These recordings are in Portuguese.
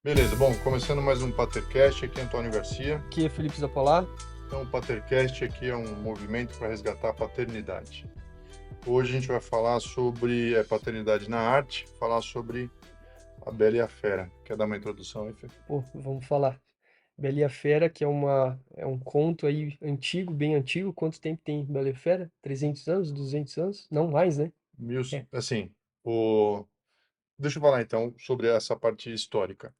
Beleza, bom, começando mais um Patercast, aqui é Antônio Garcia. Aqui é Felipe Zapolar. Então, o Patercast aqui é um movimento para resgatar a paternidade. Hoje a gente vai falar sobre paternidade na arte, falar sobre A Bela e a Fera. Quer dar uma introdução aí, Fê? Pô, vamos falar. Bela e a Fera, que é um conto aí antigo, bem antigo. Quanto tempo tem Bela e a Fera? 300 anos, 200 anos? Não mais, né? É. Assim, deixa eu falar então sobre essa parte histórica.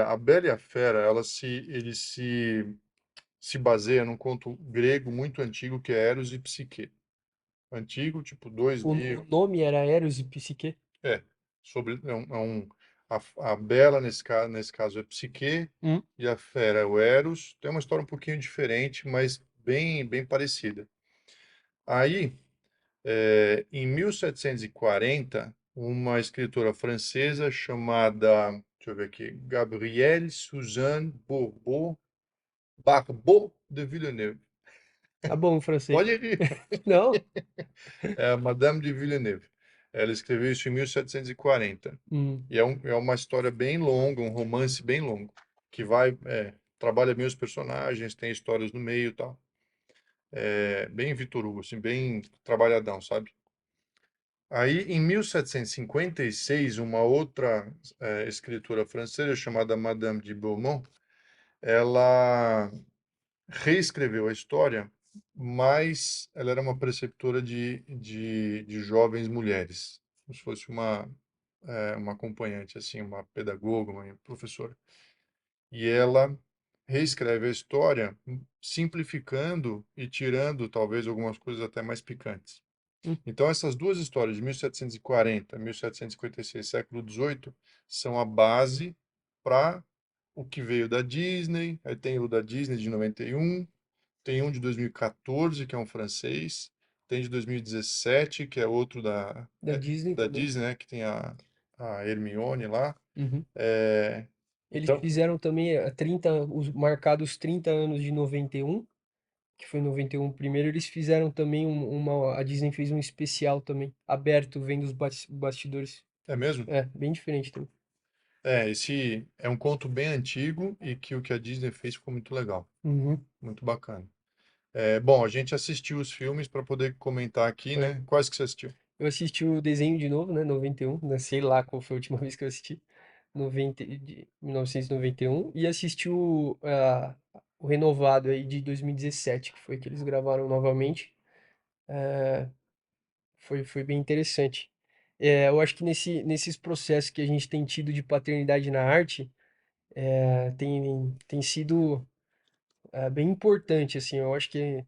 A Bela e a Fera, ele se baseia num conto grego muito antigo que é Eros e Psique. Antigo, tipo O 2000. nome era Eros e Psique? É, a Bela, nesse caso, é Psique, Hum, e a Fera é o Eros. Tem uma história um pouquinho diferente, mas bem parecida. Aí, em 1740, uma escritora francesa chamada, deixa eu ver aqui, Gabrielle Suzanne Barbot de Villeneuve. tá bom, francês. Pode ir. Não? É a Madame de Villeneuve. Ela escreveu isso em 1740. Hum, E é uma história bem longa, um romance bem longo, que trabalha bem os personagens, tem histórias no meio e tal. É bem Vitor Hugo, assim, bem trabalhadão, sabe? Aí, em 1756, uma outra escritora francesa chamada Madame de Beaumont, ela reescreveu a história, mas ela era uma preceptora de jovens mulheres, como se fosse uma acompanhante, assim, uma pedagoga, uma professora. E ela reescreve a história, simplificando e tirando talvez algumas coisas até mais picantes. hum, Então, essas duas histórias de 1740, 1756, século XVIII, são a base para o que veio da Disney. Aí tem o da Disney de 91, tem um de 2014, que é um francês, tem de 2017, que é outro da Disney da também. Disney, né, que tem a Hermione lá. Uhum. É, Eles então, fizeram também os marcados 30 anos de 91, que foi 91 primeiro. Eles fizeram também a Disney fez um especial também, aberto, vendo os bastidores. é mesmo? É, bem diferente também. Esse é um conto bem antigo e que o que a Disney fez ficou muito legal, Uhum. muito bacana. Bom, a gente assistiu os filmes para poder comentar aqui, Foi. né? Quais que você assistiu? Eu assisti o desenho de novo, né? 91, né? Sei lá qual foi a última vez que eu assisti. 1991. E assisti o renovado aí de 2017, que foi que eles gravaram novamente. Foi bem interessante. Eu acho que nesses processos que a gente tem tido de paternidade na arte, tem sido bem importante, assim. Eu acho que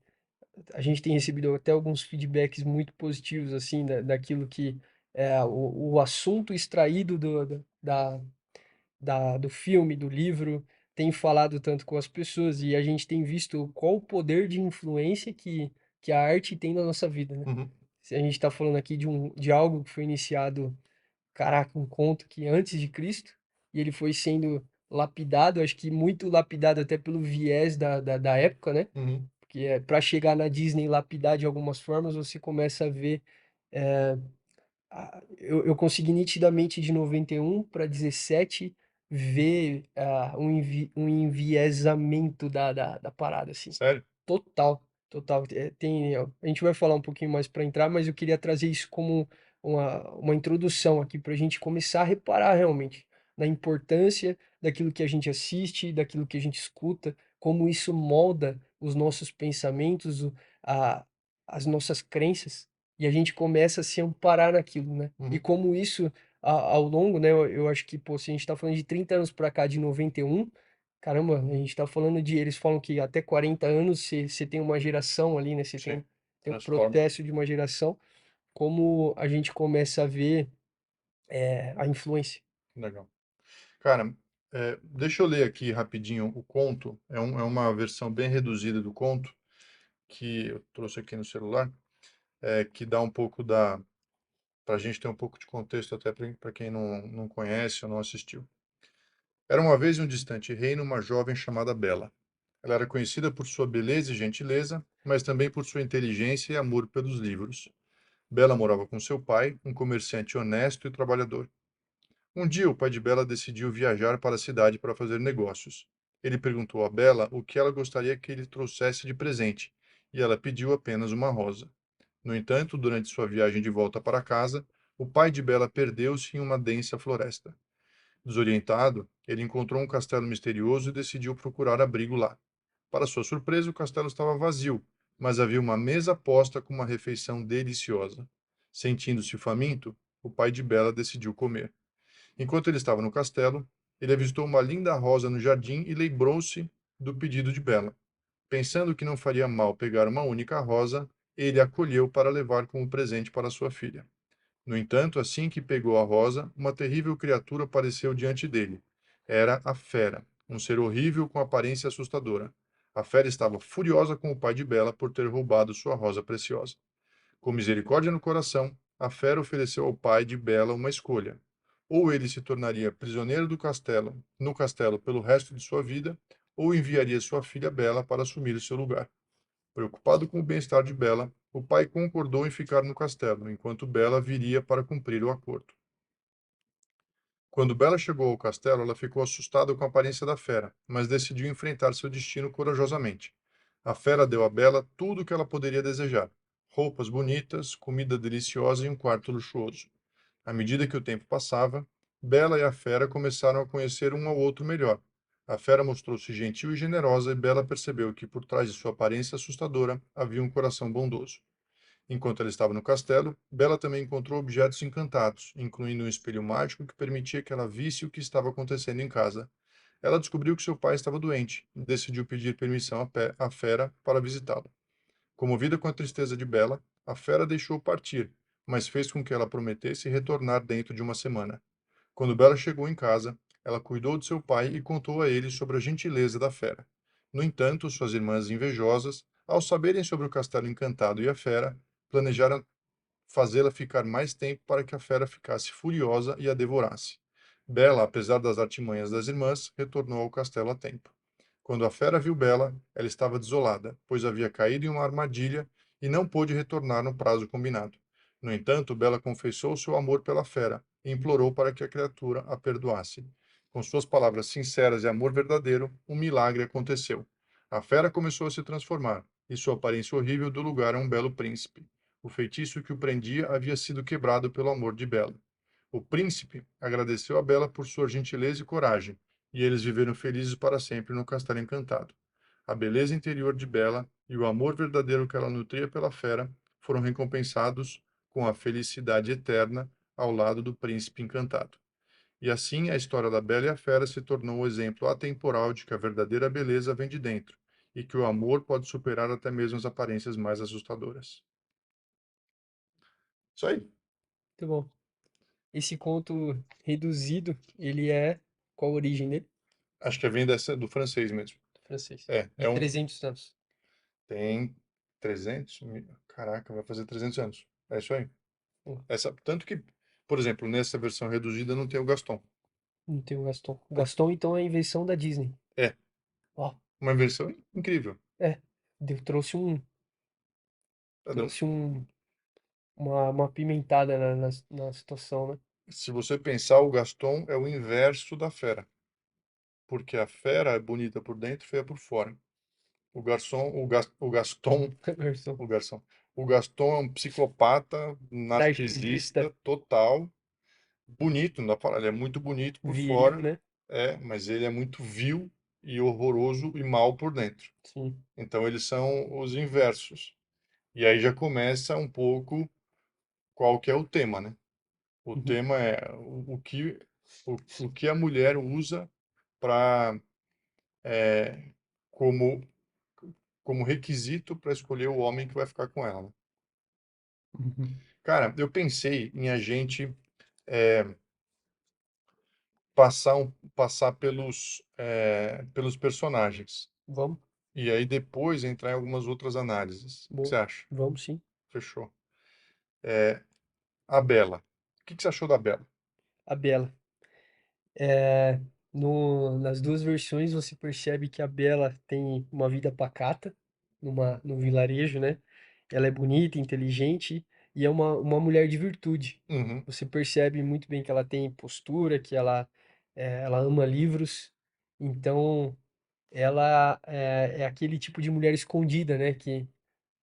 a gente tem recebido até alguns feedbacks muito positivos, assim, daquilo que é o assunto extraído do filme, do livro, tem falado tanto com as pessoas e a gente tem visto qual o poder de influência que a arte tem na nossa vida, né? Uhum, Se a gente está falando aqui de algo que foi iniciado, caraca, um conto que antes de Cristo, e ele foi sendo lapidado, acho que muito lapidado até pelo viés da época, né? uhum, Porque para chegar na Disney e lapidar de algumas formas, você começa a ver. Eu consegui nitidamente de 91 para 17 ver um enviesamento da parada, assim. sério? Total, total. A gente vai falar um pouquinho mais para entrar, mas eu queria trazer isso como uma introdução aqui para a gente começar a reparar realmente na importância daquilo que a gente assiste, daquilo que a gente escuta, como isso molda os nossos pensamentos, a, as nossas crenças, e a gente começa a se amparar naquilo, né? E Uhum. como isso, ao longo, né? Eu acho que, pô, se a gente está falando de 30 anos para cá, de 91. Caramba, a gente tá falando de. Eles falam que até 40 anos você tem uma geração ali, né? Você Sim, tem um transforma. processo de uma geração. Como a gente começa a ver a influência. Legal. Cara, deixa eu ler aqui rapidinho o conto. É uma versão bem reduzida do conto que eu trouxe aqui no celular, que dá um pouco para a gente ter um pouco de contexto até para quem não conhece ou não assistiu. Era uma vez em um distante reino uma jovem chamada Bela. Ela era conhecida por sua beleza e gentileza, mas também por sua inteligência e amor pelos livros. Bela morava com seu pai, um comerciante honesto e trabalhador. Um dia, o pai de Bela decidiu viajar para a cidade para fazer negócios. Ele perguntou a Bela o que ela gostaria que ele trouxesse de presente, e ela pediu apenas uma rosa. No entanto, durante sua viagem de volta para casa, o pai de Bela perdeu-se em uma densa floresta. Desorientado, ele encontrou um castelo misterioso e decidiu procurar abrigo lá. Para sua surpresa, o castelo estava vazio, mas havia uma mesa posta com uma refeição deliciosa. Sentindo-se faminto, o pai de Bela decidiu comer. Enquanto ele estava no castelo, ele avistou uma linda rosa no jardim e lembrou-se do pedido de Bela. Pensando que não faria mal pegar uma única rosa, ele a colheu para levar como presente para sua filha. No entanto, assim que pegou a rosa, uma terrível criatura apareceu diante dele. Era a fera, um ser horrível com aparência assustadora. A fera estava furiosa com o pai de Bela por ter roubado sua rosa preciosa. Com misericórdia no coração, a fera ofereceu ao pai de Bela uma escolha. Ou ele se tornaria prisioneiro no castelo pelo resto de sua vida, ou enviaria sua filha Bela para assumir o seu lugar. Preocupado com o bem-estar de Bela, o pai concordou em ficar no castelo, enquanto Bela viria para cumprir o acordo. Quando Bela chegou ao castelo, ela ficou assustada com a aparência da fera, mas decidiu enfrentar seu destino corajosamente. A fera deu a Bela tudo o que ela poderia desejar: roupas bonitas, comida deliciosa e um quarto luxuoso. À medida que o tempo passava, Bela e a fera começaram a conhecer um ao outro melhor. A fera mostrou-se gentil e generosa, e Bela percebeu que por trás de sua aparência assustadora havia um coração bondoso. Enquanto ela estava no castelo, Bela também encontrou objetos encantados, incluindo um espelho mágico que permitia que ela visse o que estava acontecendo em casa. Ela descobriu que seu pai estava doente e decidiu pedir permissão à fera para visitá-lo. Comovida com a tristeza de Bela, a fera deixou partir, mas fez com que ela prometesse retornar dentro de uma semana. Quando Bela chegou em casa, ela cuidou de seu pai e contou a ele sobre a gentileza da fera. No entanto, suas irmãs invejosas, ao saberem sobre o castelo encantado e a fera, planejaram fazê-la ficar mais tempo para que a fera ficasse furiosa e a devorasse. Bela, apesar das artimanhas das irmãs, retornou ao castelo a tempo. Quando a fera viu Bela, ela estava desolada, pois havia caído em uma armadilha e não pôde retornar no prazo combinado. No entanto, Bela confessou seu amor pela fera e implorou para que a criatura a perdoasse. Com suas palavras sinceras e amor verdadeiro, um milagre aconteceu. A fera começou a se transformar, e sua aparência horrível deu lugar a um belo príncipe. O feitiço que o prendia havia sido quebrado pelo amor de Bela. O príncipe agradeceu a Bela por sua gentileza e coragem, e eles viveram felizes para sempre no Castelo Encantado. A beleza interior de Bela e o amor verdadeiro que ela nutria pela fera foram recompensados com a felicidade eterna ao lado do príncipe encantado. E assim a história da Bela e a Fera se tornou um exemplo atemporal de que a verdadeira beleza vem de dentro e que o amor pode superar até mesmo as aparências mais assustadoras. Isso aí. Muito bom. Esse conto reduzido, ele é qual a origem dele? Acho que vem dessa, do francês mesmo. Do francês. É De um. 300 anos. Tem 300. Caraca, vai fazer 300 anos. É isso aí. Pô, Tanto que, por exemplo, nessa versão reduzida não tem o Gaston. não tem o Gaston. O Por- Gaston, então, é a invenção da Disney. É, Ó, uma versão incrível. é. Trouxe Tá dando- trouxe uma apimentada na situação, né? Se você pensar, o Gaston é o inverso da fera. Porque a fera é bonita por dentro e feia por fora. O Gaston, Versão o garçom. O Gaston é um psicopata, narcisista, narcisista total, bonito, não dá pra falar, ele é muito bonito por viril, fora, né? mas ele é muito vil e horroroso e mal por dentro. Sim. Então eles são os inversos. E aí já começa um pouco qual que é o tema, né? O Uhum. tema é o que a mulher usa para como como requisito para escolher o homem que vai ficar com ela, né? Uhum. Cara, eu pensei em a gente passar pelos personagens. Vamos, E aí depois entrar em algumas outras análises. O que você boa. acha? Vamos sim. Fechou. A Bela. O que você achou da Bela? A Bela. É, nas duas versões você percebe que a Bela tem uma vida pacata num vilarejo, né? Ela é bonita, inteligente e é uma mulher de virtude. Uhum. Você percebe muito bem que ela tem postura, que ela ama livros, então ela é aquele tipo de mulher escondida, né, que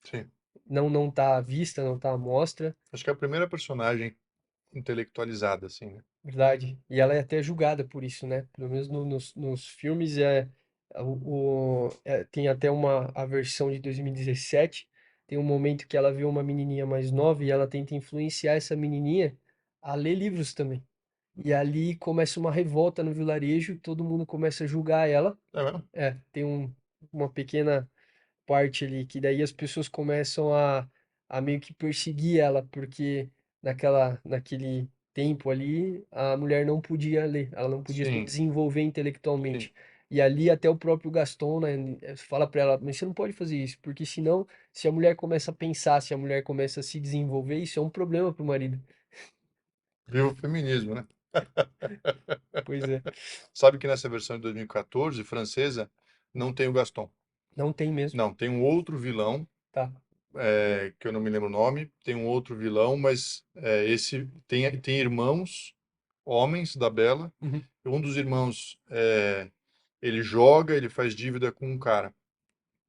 Sim. não tá à vista, não tá à mostra, Acho que é a primeira personagem intelectualizada, assim, né? verdade. E ela é até julgada por isso, né? Pelo menos nos filmes tem até a versão de 2017, tem um momento que ela vê uma menininha mais nova e ela tenta influenciar essa menininha a ler livros também. E ali começa uma revolta no vilarejo, todo mundo começa a julgar ela. É mesmo? Tem uma pequena parte ali, que daí as pessoas começam a meio que perseguir ela, porque naquele tempo ali, a mulher não podia ler, ela não podia se Sim, desenvolver sim. intelectualmente. E ali até o próprio Gaston, né, fala para ela, mas você não pode fazer isso, porque senão, se a mulher começa a pensar, se a mulher começa a se desenvolver, isso é um problema para o marido. Viva o feminismo, né? Pois é, Sabe que nessa versão de 2014, francesa, não tem o Gaston. não tem mesmo, Não, tem um outro vilão, tá? que eu não me lembro o nome, tem um outro vilão, mas esse tem irmãos, homens da Bela, Uhum. e um dos irmãos, ele joga, ele faz dívida com um cara,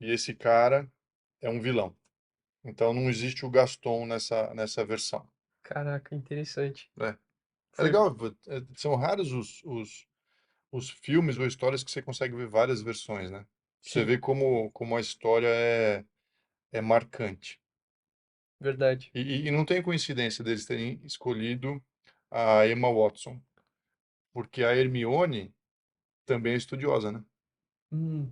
e esse cara é um vilão. Então não existe o Gaston nessa versão, Caraca, interessante. né? É Foi, legal, são raros os filmes ou histórias que você consegue ver várias versões, né? Você sim, vê como a história é marcante. verdade. E não tem coincidência deles terem escolhido a Emma Watson, porque a Hermione também é estudiosa, né? Hum,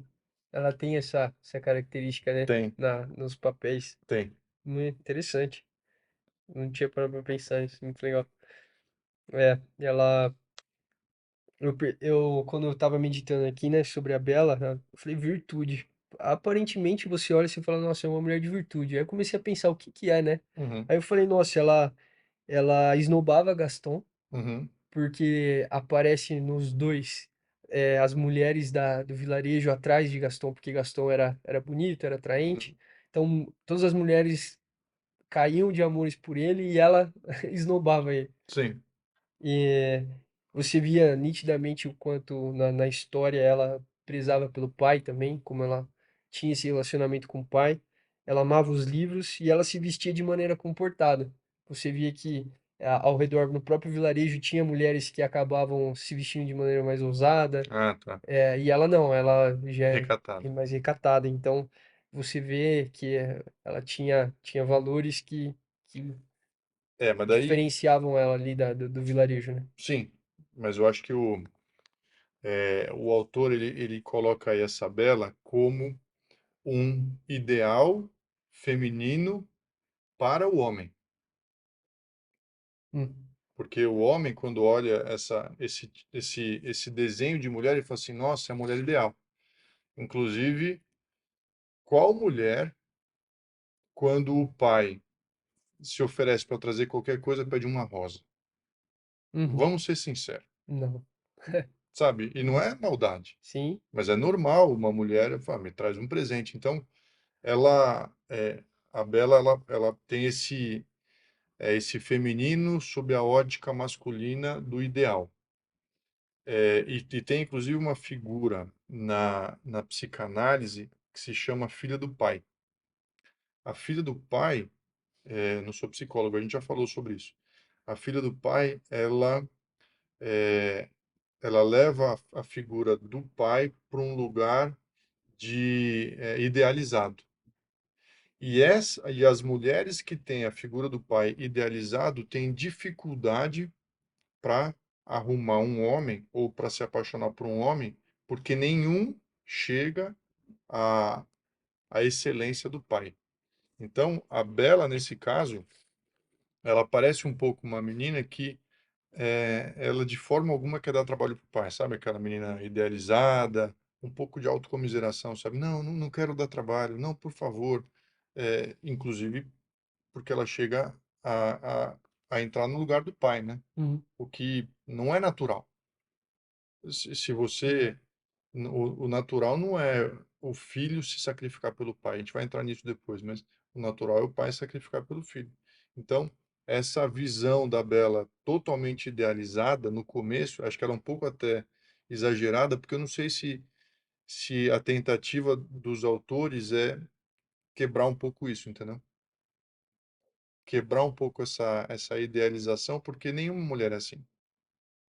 ela tem essa característica, né, Tem, nos papéis. tem. Muito interessante. Não tinha parado pra pensar nisso, muito legal. Ela. Quando eu tava meditando aqui, né, sobre a Bela, eu falei virtude. Aparentemente você olha e você fala, nossa, é uma mulher de virtude. Aí eu comecei a pensar o que que é, né? Uhum, Aí eu falei, nossa, ela esnobava Gaston, uhum, porque aparece nos dois as mulheres do vilarejo atrás de Gaston, porque Gaston era bonito, era atraente. uhum. Então, todas as mulheres caíam de amores por ele e ela esnobava ele. Sim. E você via nitidamente o quanto na história ela prezava pelo pai também, como ela tinha esse relacionamento com o pai. Ela amava os livros e ela se vestia de maneira comportada. Você via que ao redor, no próprio vilarejo, tinha mulheres que acabavam se vestindo de maneira mais ousada, Ah, tá. e ela não, ela já é Recatado. mais recatada. Então, você vê que ela tinha valores que Mas daí, diferenciavam ela ali do vilarejo, né? sim. Mas eu acho que o autor, ele coloca aí essa Bela como um ideal feminino para o homem. Hum. Porque o homem, quando olha esse desenho de mulher, ele fala assim, nossa, é a mulher ideal. Inclusive, qual mulher, quando o pai se oferece para trazer qualquer coisa, pede uma rosa? Uhum. Vamos ser sinceros, Não. sabe? E não é maldade, Sim. mas é normal uma mulher falar, me traz um presente. Então, a Bela, ela tem esse feminino sob a ótica masculina do ideal. E tem inclusive uma figura na psicanálise que se chama filha do pai. A filha do pai, não sou psicólogo, a gente já falou sobre isso. A filha do pai, é, ela leva a figura do pai para um lugar idealizado. E as mulheres que têm a figura do pai idealizado têm dificuldade para arrumar um homem ou para se apaixonar por um homem, porque nenhum chega à, à excelência do pai. Então, a Bela, nesse caso, ela parece um pouco uma menina que ela de forma alguma quer dar trabalho para o pai, sabe? Aquela menina idealizada, um pouco de autocomiseração, sabe? Não, não, não quero dar trabalho, não, por favor. Inclusive porque ela chega a entrar no lugar do pai, né? Uhum. O que não é natural. Se você o natural não é o filho se sacrificar pelo pai. A gente vai entrar nisso depois, mas o natural é o pai sacrificar pelo filho. Então, essa visão da Bela totalmente idealizada no começo, acho que ela é um pouco até exagerada, porque eu não sei se a tentativa dos autores é quebrar um pouco isso, entendeu? Quebrar um pouco essa idealização, porque nenhuma mulher é assim.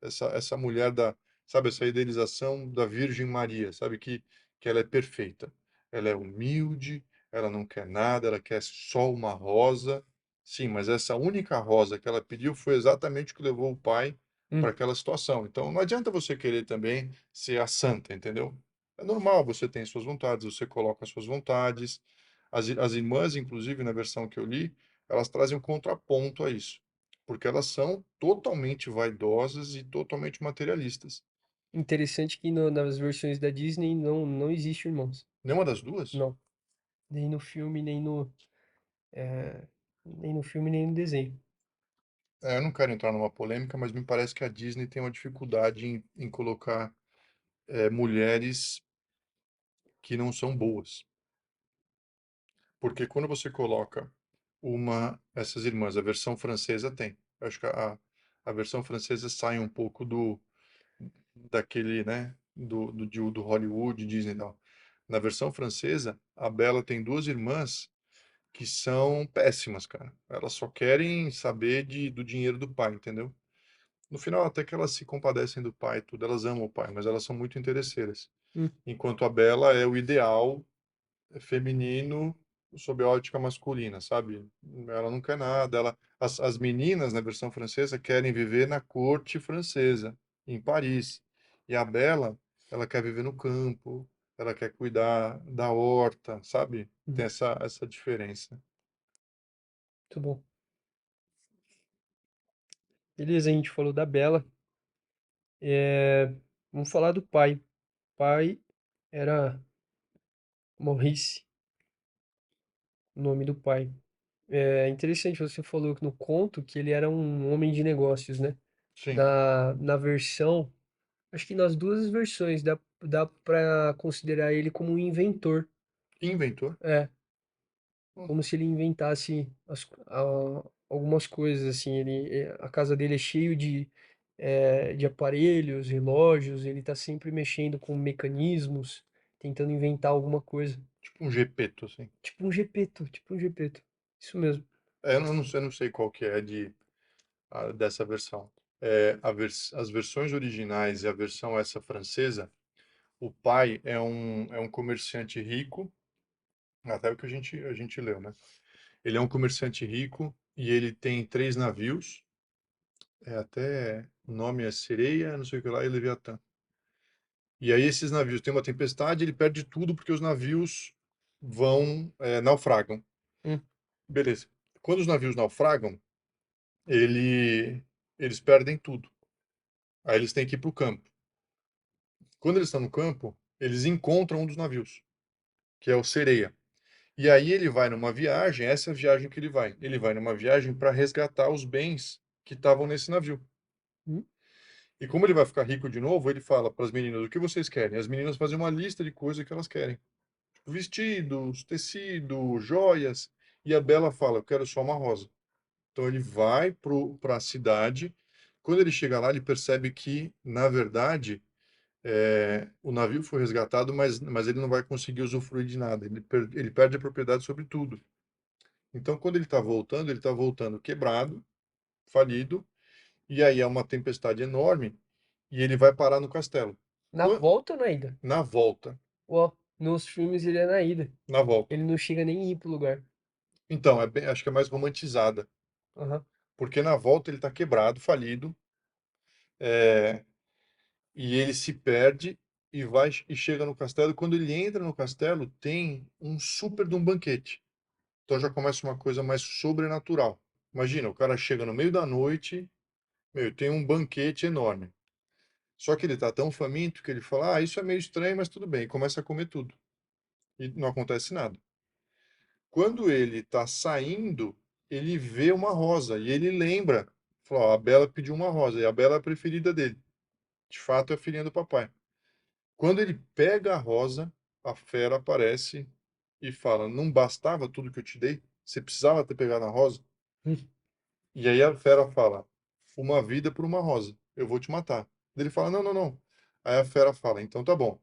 Essa mulher da, sabe, essa idealização da Virgem Maria, sabe, que ela é perfeita. Ela é humilde, ela não quer nada, ela quer só uma rosa. Sim, mas essa única rosa que ela pediu foi exatamente o que levou o pai para Hum, aquela situação. Então, não adianta você querer também ser a santa, entendeu? É normal, você tem suas vontades, você coloca as suas vontades. As irmãs, inclusive, na versão que eu li, elas trazem um contraponto a isso, porque elas são totalmente vaidosas e totalmente materialistas. interessante que nas versões da Disney não existe irmãos. Nenhuma das duas? Não. Nem no filme, eh, nem no filme, nem no desenho. Eu não quero entrar numa polêmica, mas me parece que a Disney tem uma dificuldade em colocar mulheres que não são boas. Porque quando você coloca essas irmãs, a versão francesa tem. Eu acho que a versão francesa sai um pouco daquele, né, do Hollywood, Disney e tal. Na versão francesa, a Bella tem duas irmãs que são péssimas, cara. Elas só querem saber do dinheiro do pai, entendeu? No final, até que elas se compadecem do pai, e tudo, elas amam o pai, mas elas são muito interesseiras. Hum, Enquanto a Bela é o ideal feminino sob a ótica masculina, sabe? Ela não quer nada. As meninas, na versão francesa, querem viver na corte francesa, em Paris. E a Bela, ela quer viver no campo, ela quer cuidar da horta, sabe? Tem uhum, essa diferença. muito bom. Beleza, a gente falou da Bela. Vamos falar do pai. O pai era Maurice, o nome do pai. É interessante, você falou que no conto que ele era um homem de negócios, né? Sim. Na versão, acho que nas duas versões dá para considerar ele como um inventor. Inventor? É, Hum, como se ele inventasse algumas coisas, assim. A casa dele é cheio de aparelhos, relógios, ele tá sempre mexendo com mecanismos, tentando inventar alguma coisa. tipo um Gepeto, assim. Tipo um Gepeto, tipo um Gepeto. Isso mesmo. Eu não sei qual que é dessa versão. As versões originais e a versão essa francesa, o pai é um comerciante rico, até o que a gente leu, né? Ele é um comerciante rico e ele tem três navios, até o nome é Sereia, não sei o que lá, e Leviatã. E aí esses navios têm uma tempestade, ele perde tudo porque os navios naufragam. Hum, Beleza. Quando os navios naufragam, eles perdem tudo. Aí eles têm que ir para o campo. Quando eles estão no campo, eles encontram um dos navios, que é o Sereia. E aí ele vai numa viagem, essa é a viagem que ele vai. Ele vai numa viagem para resgatar os bens que estavam nesse navio. hum, E como ele vai ficar rico de novo, ele fala para as meninas: o que vocês querem? As meninas fazem uma lista de coisas que elas querem: vestidos, tecido, joias. E a Bela fala: eu quero só uma rosa. Então ele vai para a cidade. Quando ele chega lá, ele percebe que, na verdade, o navio foi resgatado, mas ele não vai conseguir usufruir de nada. Ele perde a propriedade sobre tudo. Então, quando ele está voltando quebrado, falido, e aí é uma tempestade enorme, e ele vai parar no castelo. Na Quan- volta ou na ida? Na volta, Ó, nos filmes ele é na ida. na volta. Ele não chega nem a ir pro lugar. Então, acho que é mais romantizada, Aham. porque na volta ele está quebrado, falido, é, e ele se perde e chega no castelo. E quando ele entra no castelo, tem um super de um banquete. Então já começa uma coisa mais sobrenatural. Imagina, o cara chega no meio da noite, meu, tem um banquete enorme. Só que ele tá tão faminto que ele fala: ah, isso é meio estranho, mas tudo bem. E começa a comer tudo. E não acontece nada. Quando ele tá saindo, ele vê uma rosa e ele lembra. Fala: ó, a Bela pediu uma rosa e a Bela é a preferida dele. De fato, é a filhinha do papai. Quando ele pega a rosa, a fera aparece e fala: não bastava tudo que eu te dei? Você precisava ter pegado a rosa? E aí a fera fala: uma vida por uma rosa, eu vou te matar. Ele fala: não, não, não. Aí a fera fala: então tá bom,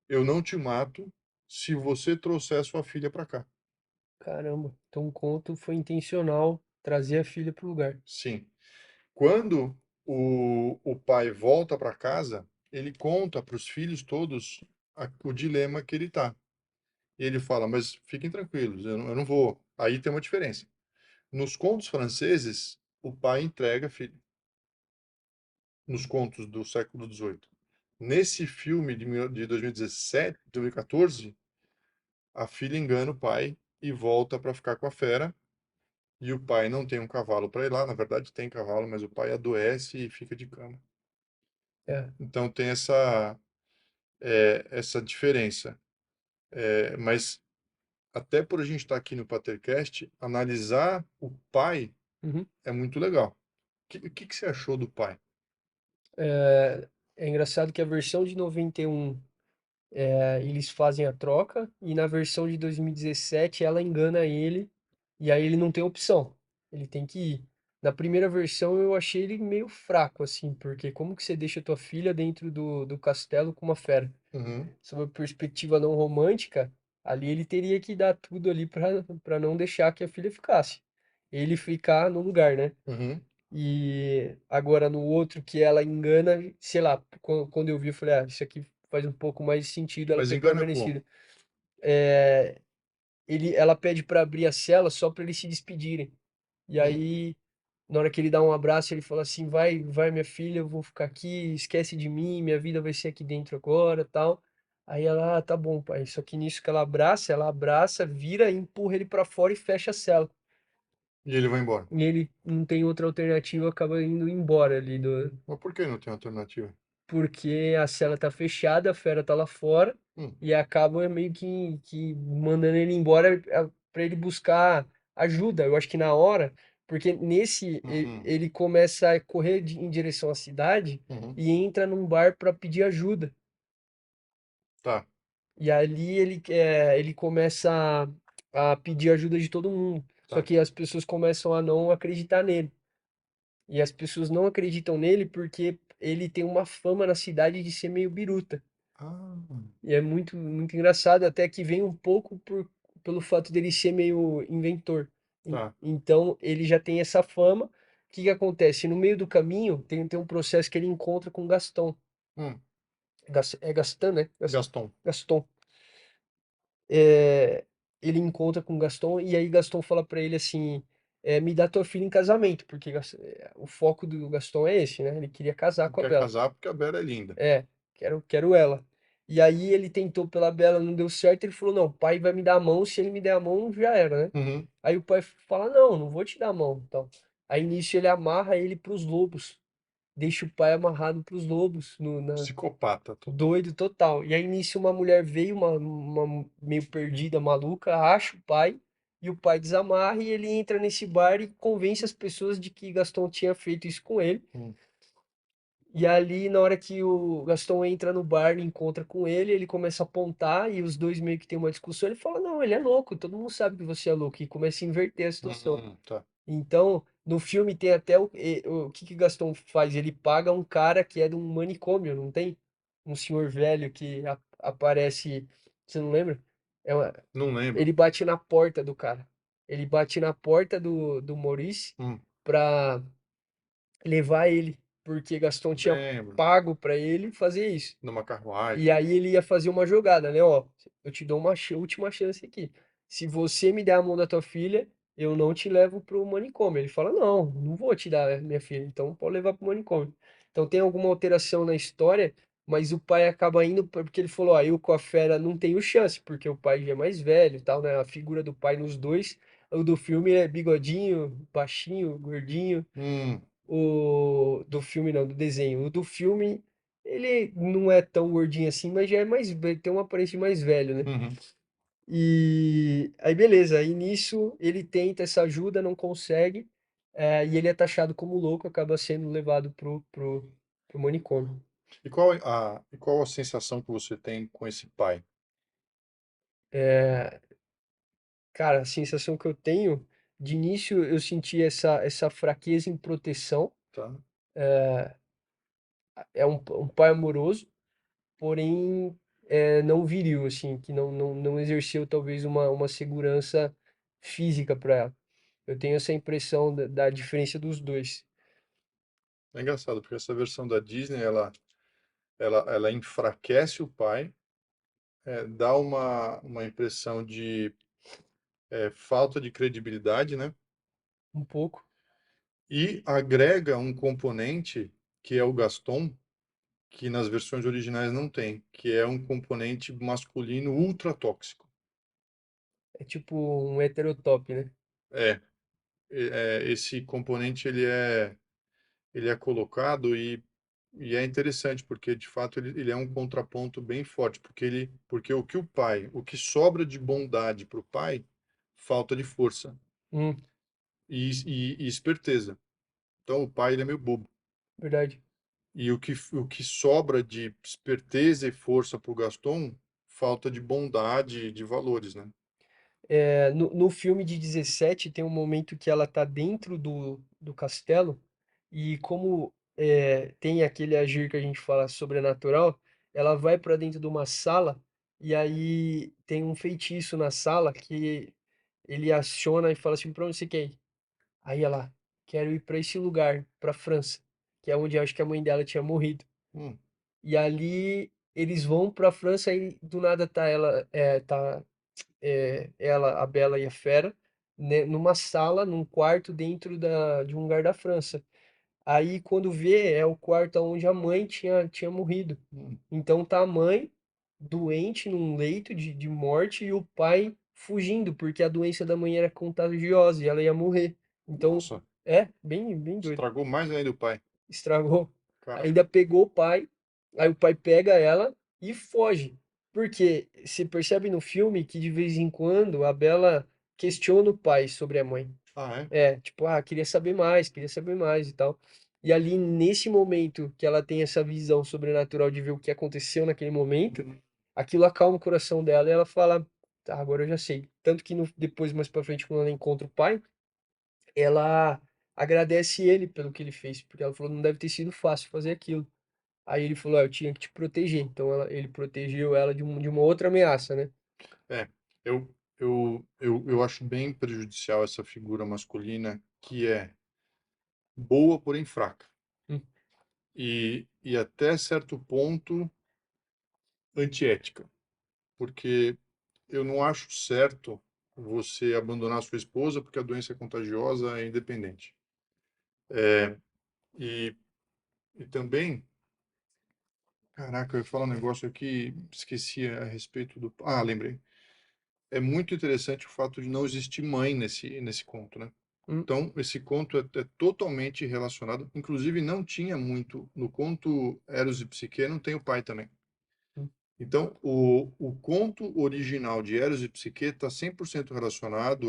eu não te mato se você trouxer sua filha para cá. Caramba, então o conto foi intencional trazer a filha pro lugar. Sim. Quando o pai volta para casa, ele conta para os filhos todos o dilema que ele está. E ele fala: mas fiquem tranquilos, eu não vou. Aí tem uma diferença. Nos contos franceses, o pai entrega a filha. Nos contos do século XVIII. Nesse filme de 2017, 2014, a filha engana o pai e volta para ficar com a fera. E o pai não tem um cavalo para ir lá. Na verdade, tem cavalo, mas o pai adoece e fica de cama. É. Então tem essa diferença. Mas até por a gente estar aqui no Patercast, analisar o pai Uhum. é muito legal. O que você achou do pai? É engraçado que a versão de 91 eles fazem a troca e na versão de 2017 ela engana ele e aí ele não tem opção. Ele tem que ir. Na primeira versão eu achei ele meio fraco assim, porque como que você deixa tua filha dentro do castelo com uma fera? Uhum, Sob a perspectiva não romântica, ali ele teria que dar tudo ali para não deixar que a filha ficasse. Ele ficar no lugar, né? uhum. E agora no outro que ela engana, sei lá, quando eu vi, eu falei, ah, isso aqui faz um pouco mais sentido ela Mas ter engana como? permanecido. Ela pede para abrir a cela só para eles se despedirem. E Hum. aí, na hora que ele dá um abraço, ele fala assim: vai, vai, minha filha, eu vou ficar aqui, esquece de mim, minha vida vai ser aqui dentro agora, tal. Aí ela, ah, tá bom, pai. Só que nisso que ela abraça, vira, empurra ele para fora e fecha a cela. E ele vai embora. E ele não tem outra alternativa, acaba indo embora ali Mas por que não tem alternativa? porque a cela tá fechada, a fera tá lá fora, Hum, e acabam meio que mandando ele embora para ele buscar ajuda. Eu acho que na hora, porque nesse hum, ele começa a correr em direção à cidade uhum. e entra num bar para pedir ajuda. Tá. E ali ele começa a pedir ajuda de todo mundo. Só Tá. que as pessoas começam a não acreditar nele. E as pessoas não acreditam nele porque ele tem uma fama na cidade de ser meio biruta. Ah, E é muito, muito engraçado, até que vem um pouco pelo fato dele ser meio inventor. tá. Então, ele já tem essa fama. O que que acontece? No meio do caminho, tem um processo que ele encontra com Gaston. Hum, É Gaston, né? Gaston. Gaston. É, ele encontra com Gaston e aí Gaston fala pra ele assim, me dá tua filha em casamento, porque o foco do Gaston é esse, né? Ele queria casar Ele com a quer Bela. casar porque a Bela é linda. É, quero ela. E aí ele tentou pela Bela, não deu certo, ele falou, não, o pai vai me dar a mão, se ele me der a mão, já era, né? Uhum. Aí o pai fala, não, não vou te dar a mão, então. Aí nisso ele amarra ele pros lobos, deixa o pai amarrado pros lobos, Psicopata total. doido total. E aí nisso uma mulher veio, uma meio perdida, maluca, acha o pai, e o pai desamarra, e ele entra nesse bar e convence as pessoas de que Gaston tinha feito isso com ele. Hum, E ali, na hora que o Gaston entra no bar e encontra com ele começa a apontar e os dois meio que tem uma discussão. Ele fala: Não, ele é louco, todo mundo sabe que você é louco. E começa a inverter a situação. tá. Então, no filme tem até o que que Gaston faz? Ele paga um cara que é de um manicômio, não tem? Um senhor velho que aparece. Você não lembra? É uma- Não lembro. Ele bate na porta do cara. Ele bate na porta do Maurice Hum, pra levar ele, porque Gaston tinha lembro. pago pra ele fazer isso. Numa E carruagem. aí ele ia fazer uma jogada, né? Ó, eu te dou uma última chance aqui. Se você me der a mão da tua filha, eu não te levo pro manicômio. Ele fala, não, não vou te dar minha filha, então pode levar pro manicômio. Então tem alguma alteração na história, mas o pai acaba indo porque ele falou, ó, eu com a fera não tenho chance, porque o pai já é mais velho e tal, né? A figura do pai nos dois, o do filme é bigodinho, baixinho, gordinho. Hum, O do filme não, do desenho. O do filme, ele não é tão gordinho assim, mas já é mais, tem uma aparência de mais velho, né? uhum. E aí beleza, aí nisso ele tenta essa ajuda, não consegue, e ele é taxado como louco, acaba sendo levado pro manicômio. E qual a sensação que você tem com esse pai? É, cara, a sensação que eu tenho De início eu senti essa fraqueza em proteção. Tá? É um pai amoroso, porém não viril, assim, que não exerceu talvez uma segurança física para ela. Eu tenho essa impressão da diferença dos dois. É engraçado, porque essa versão da Disney, ela enfraquece o pai, dá uma impressão de falta de credibilidade, né? Um pouco. E agrega um componente que é o Gaston, que nas versões originais não tem, que é um componente masculino ultra tóxico. É tipo um heterotop, né? É, esse componente ele é colocado e é interessante porque de fato ele é um contraponto bem forte, porque o que sobra de bondade para o pai, falta de força Hum, e esperteza. Então o pai ele é meio bobo. verdade. E o que sobra de esperteza e força para o Gaston, falta de bondade e de valores, né? No filme de 17 tem um momento que ela tá dentro do castelo e como tem aquele agir que a gente fala sobrenatural, ela vai para dentro de uma sala e aí tem um feitiço na sala que ele aciona e fala assim, para onde você quer ir? Aí ela, quero ir para esse lugar, para França, que é onde eu acho que a mãe dela tinha morrido. Hum, E ali eles vão para França e do nada tá ela, a Bela e a Fera, né, numa sala, num quarto dentro de um lugar da França. Aí quando vê, é o quarto onde a mãe tinha morrido. hum. Então tá a mãe doente num leito de morte e o pai fugindo, porque a doença da mãe era contagiosa e ela ia morrer. Então, Nossa, bem doido. estragou mais ainda o pai. Estragou. Caraca. Ainda pegou o pai, aí o pai pega ela e foge. Porque você percebe no filme que de vez em quando a Bela questiona o pai sobre a mãe. Ah, é? Tipo, queria saber mais e tal. E ali nesse momento que ela tem essa visão sobrenatural de ver o que aconteceu naquele momento, Hum. aquilo acalma o coração dela e ela fala, tá, agora eu já sei. Tanto que depois, mais pra frente, quando ela encontra o pai, ela agradece ele pelo que ele fez, porque ela falou, não deve ter sido fácil fazer aquilo. Aí ele falou, eu tinha que te proteger. Então ele protegeu ela de uma outra ameaça, né? É, eu acho bem prejudicial essa figura masculina que é boa, porém fraca. Hum, E até certo ponto antiética. Porque eu não acho certo você abandonar sua esposa porque a doença é contagiosa é independente. E, e também, caraca, eu ia falar um negócio aqui, esqueci a respeito do. Ah, lembrei. É muito interessante o fato de não existir mãe nesse conto, né? hum, Então, esse conto é totalmente relacionado. Inclusive, não tinha muito. No conto Eros e Psique, não tem o pai também. hum, Então, o conto original de Eros e Psique está 100% relacionado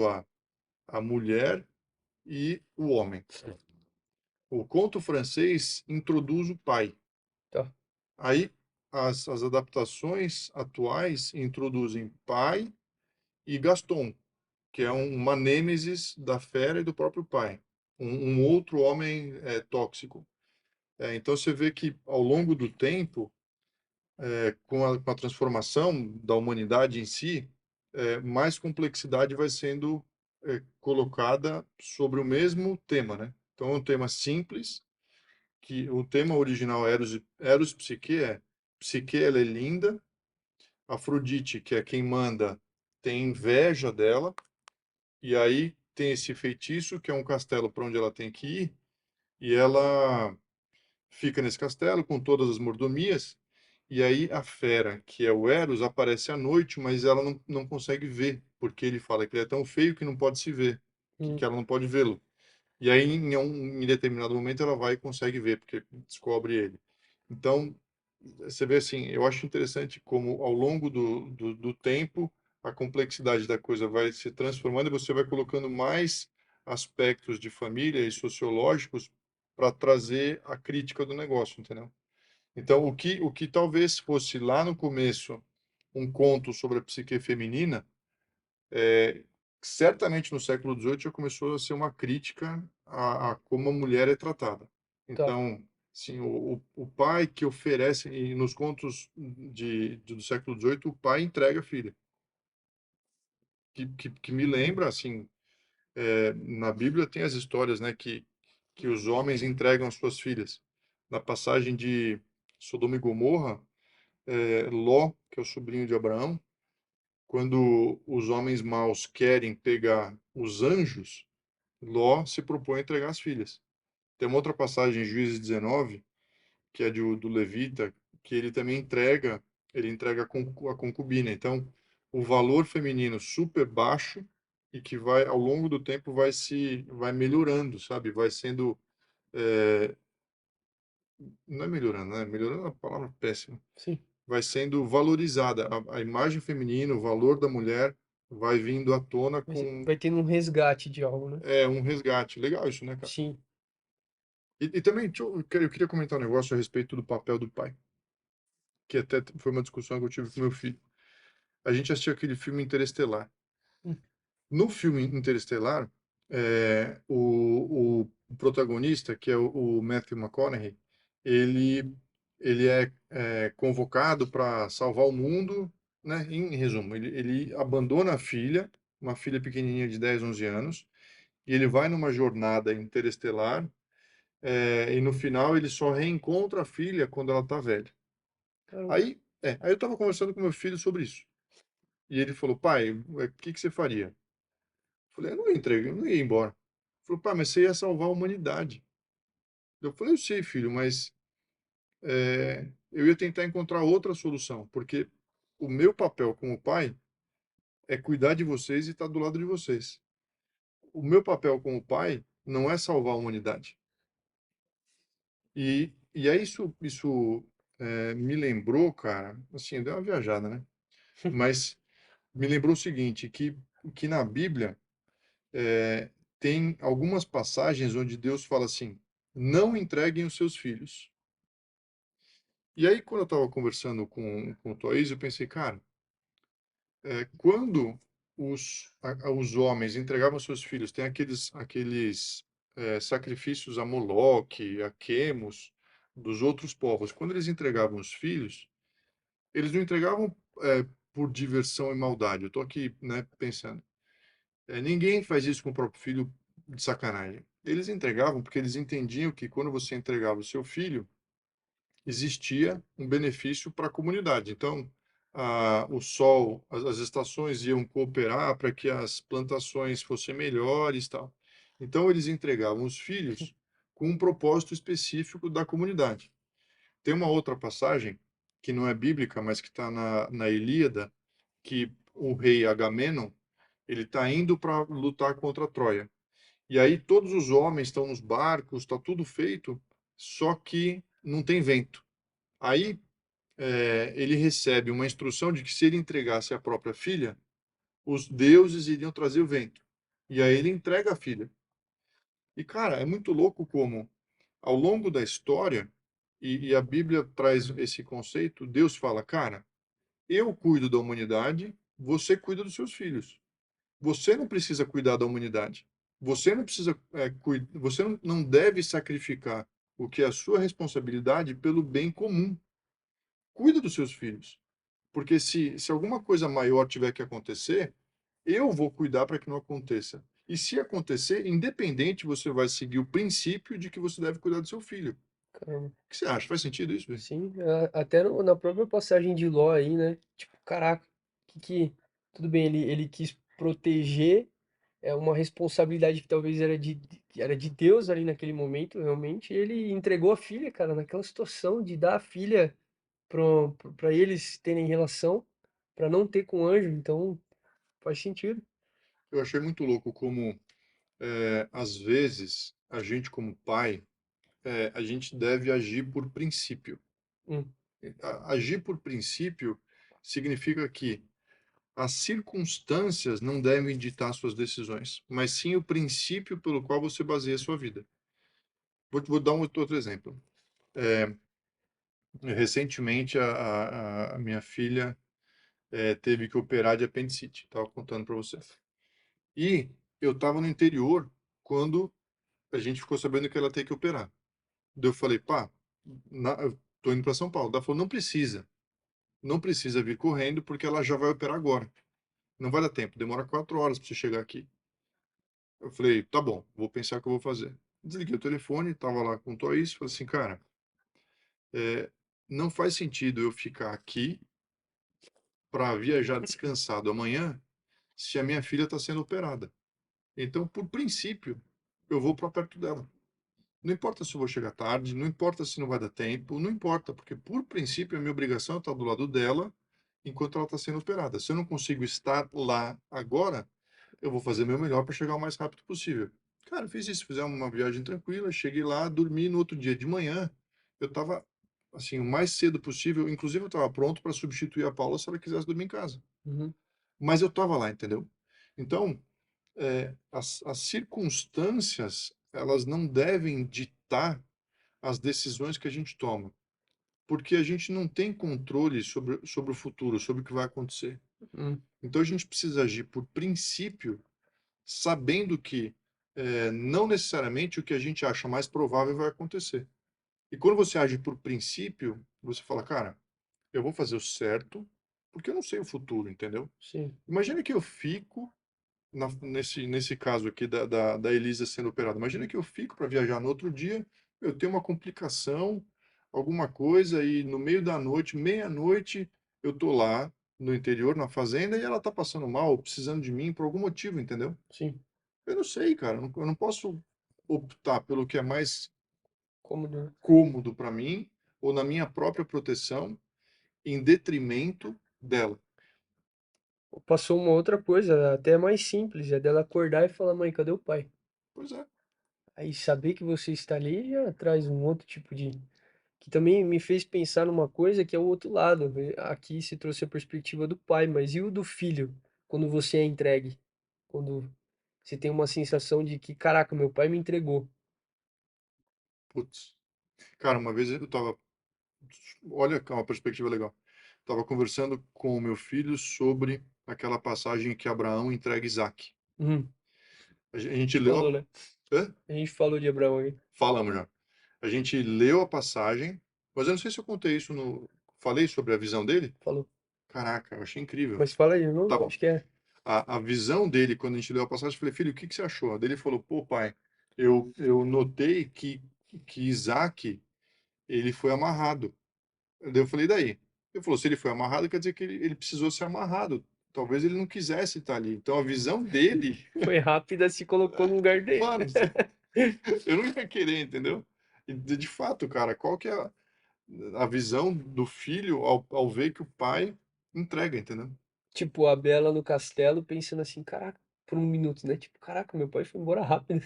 à mulher e o homem. O conto francês introduz o pai. tá. Aí, as adaptações atuais introduzem pai e Gaston, que é uma nêmesis da fera e do próprio pai. Um outro homem tóxico. Então, você vê que, ao longo do tempo, com a transformação da humanidade em si, mais complexidade vai sendo colocada sobre o mesmo tema, né? Então, é um tema simples, que o tema original Eros Psique Psique ela é linda, Afrodite, que é quem manda, tem inveja dela, e aí tem esse feitiço, que é um castelo para onde ela tem que ir, e ela fica nesse castelo com todas as mordomias, e aí a fera, que é o Eros, aparece à noite, mas ela não consegue ver, porque ele fala que ele é tão feio que não pode se ver, que Hum, ela não pode vê-lo. E aí, em determinado momento, ela vai e consegue ver, porque descobre ele. Então, você vê assim, eu acho interessante como ao longo do tempo a complexidade da coisa vai se transformando e você vai colocando mais aspectos de família e sociológicos para trazer a crítica do negócio, entendeu? Então, o que talvez fosse lá no começo um conto sobre a psique feminina, certamente no século XVIII já começou a ser uma crítica a como a mulher é tratada. Tá. Então, sim, o pai que oferece, e nos contos do século XVIII, o pai entrega a filha. Que me lembra, assim, na Bíblia tem as histórias, né, que os homens entregam as suas filhas. Na passagem de Sodoma e Gomorra, Ló, que é o sobrinho de Abraão, quando os homens maus querem pegar os anjos, Ló se propõe a entregar as filhas. Tem uma outra passagem em Juízes 19, que é do levita, que ele entrega a concubina. Então, o valor feminino super baixo e que vai, ao longo do tempo, vai melhorando, sabe? Vai sendo, é, não é melhorando, né? Melhorando é uma palavra péssima. Sim. Vai sendo valorizada. A imagem feminina, o valor da mulher vai vindo à tona com Vai tendo um resgate de algo, né? um resgate. Legal isso, né, cara? Sim. E também, eu queria comentar um negócio a respeito do papel do pai, que até foi uma discussão que eu tive com meu filho. A gente assistiu aquele filme Interestelar. Hum, No filme Interestelar, o protagonista, que é o Matthew McConaughey, ele, ele é convocado para salvar o mundo, né? Em resumo, ele abandona a filha, uma filha pequenininha de 10, 11 anos, e ele vai numa jornada interestelar, e no final ele só reencontra a filha quando ela está velha. caramba. Aí eu estava conversando com meu filho sobre isso. E ele falou, pai, o que que você faria? Eu falei, eu não ia entregar, eu não ia embora. Ele falou, pai, mas você ia salvar a humanidade. Eu falei, eu sei, filho, mas eu ia tentar encontrar outra solução, porque o meu papel como pai é cuidar de vocês e estar do lado de vocês. O meu papel como pai não é salvar a humanidade. E aí isso me lembrou, cara, assim, deu uma viajada, né? Mas me lembrou o seguinte, que na Bíblia é, tem algumas passagens onde Deus fala assim: não entreguem os seus filhos. E aí, quando eu estava conversando com o Toís, eu pensei, cara, quando os homens entregavam seus filhos, tem aqueles sacrifícios a Moloque, a Quemos, dos outros povos. Quando eles entregavam os filhos, eles não entregavam por diversão e maldade. Eu estou aqui, né, pensando. Ninguém faz isso com o próprio filho de sacanagem. Eles entregavam porque eles entendiam que quando você entregava o seu filho, existia um benefício para a comunidade. Então, o sol, as estações iam cooperar para que as plantações fossem melhores, tal. Então, eles entregavam os filhos com um propósito específico da comunidade. Tem uma outra passagem que não é bíblica, mas que está na Ilíada, que o rei Agamenon ele está indo para lutar contra Troia. E aí todos os homens estão nos barcos, está tudo feito, só que não tem vento. Aí ele recebe uma instrução de que se ele entregasse a própria filha, os deuses iriam trazer o vento. E aí ele entrega a filha. E cara, é muito louco como ao longo da história, e a Bíblia traz esse conceito, Deus fala, cara, eu cuido da humanidade, você cuida dos seus filhos. Você não precisa cuidar da humanidade. Você não precisa, você não deve sacrificar o que é a sua responsabilidade pelo bem comum. Cuida dos seus filhos. Porque se alguma coisa maior tiver que acontecer, eu vou cuidar para que não aconteça. E se acontecer, independente, você vai seguir o princípio de que você deve cuidar do seu filho. Caramba. O que você acha? Faz sentido isso, velho? Sim, até na própria passagem de Ló aí, né? Tipo, caraca, tudo bem, ele quis proteger uma responsabilidade que talvez era de Deus ali naquele momento, realmente, e ele entregou a filha, cara, naquela situação de dar a filha para eles terem relação, para não ter com o anjo, então faz sentido. Eu achei muito louco como, às vezes, a gente como pai, a gente deve agir por princípio. Hum, Agir por princípio significa que as circunstâncias não devem ditar suas decisões, mas sim o princípio pelo qual você baseia a sua vida. Vou dar um outro exemplo. Recentemente, a minha filha teve que operar de apendicite, estava contando para você. E eu estava no interior quando a gente ficou sabendo que ela ia ter que operar. Daí eu falei, pá, eu tô indo para São Paulo. Ela falou, não precisa. Não precisa vir correndo porque ela já vai operar agora. Não vai dar tempo, demora 4 horas para você chegar aqui. Eu falei, tá bom, vou pensar o que eu vou fazer. Desliguei o telefone, tava lá com o Thaís, falei assim, cara, é, não faz sentido eu ficar aqui para viajar descansado amanhã se a minha filha está sendo operada. Então, por princípio, eu vou para perto dela. Não importa se eu vou chegar tarde, não importa se não vai dar tempo, não importa, porque por princípio a minha obrigação é estar do lado dela enquanto ela está sendo operada. Se eu não consigo estar lá agora, eu vou fazer meu melhor para chegar o mais rápido possível. Cara, eu fiz isso, fiz uma viagem tranquila, cheguei lá, dormi no outro dia de manhã. Eu estava assim, o mais cedo possível, inclusive eu estava pronto para substituir a Paula se ela quisesse dormir em casa. Uhum, Mas eu estava lá, entendeu? Então, as circunstâncias, elas não devem ditar as decisões que a gente toma, porque a gente não tem controle sobre o futuro, sobre o que vai acontecer. uhum, Então a gente precisa agir por princípio, sabendo que não necessariamente o que a gente acha mais provável vai acontecer. E quando você age por princípio, você fala, cara, eu vou fazer o certo, porque eu não sei o futuro, entendeu? sim. Imagina que eu fico nesse caso aqui da Elisa sendo operada. Imagina que eu fico para viajar no outro dia, eu tenho uma complicação, alguma coisa, e no meio da noite, meia-noite, eu tô lá no interior, na fazenda, e ela tá passando mal, precisando de mim por algum motivo, entendeu? Sim, Eu não sei, cara, eu não posso optar pelo que é mais cômodo. cômodo para mim, ou na minha própria proteção, em detrimento dela. Passou uma outra coisa, até mais simples, é dela acordar e falar, mãe, cadê o pai? Pois é. Aí saber que você está ali já traz um outro tipo de. Que também me fez pensar numa coisa que é o outro lado, né? Aqui se trouxe a perspectiva do pai, mas e o do filho? Quando você é entregue? Quando você tem uma sensação de que, caraca, meu pai me entregou. Putz. Cara, uma vez eu tava. Olha, é uma perspectiva legal. Estava conversando com o meu filho sobre aquela passagem que Abraão entrega Isaac. Uhum, A gente leu. falou, né? Hã? A gente falou de Abraão aí. Falamos já. A gente leu a passagem, mas eu não sei se eu contei isso no. Falei sobre a visão dele? Falou. Caraca, eu achei incrível. Mas fala aí de Tá novo, bom. acho que é. A visão dele, quando a gente leu a passagem, eu falei, filho, o que que você achou? Daí ele falou, pô, pai, eu notei que Isaac, ele foi amarrado. Daí eu falei, e daí? Ele falou, se ele foi amarrado, quer dizer que ele precisou ser amarrado. Talvez ele não quisesse estar ali. Então a visão dele, Foi rápida, se colocou no lugar dele. mano, eu não ia querer, entendeu? E de fato, cara, qual que é a visão do filho ao ver que o pai entrega, entendeu? Tipo, a Bela no castelo pensando assim, caraca, por um minuto, né? Tipo, caraca, meu pai foi embora rápido.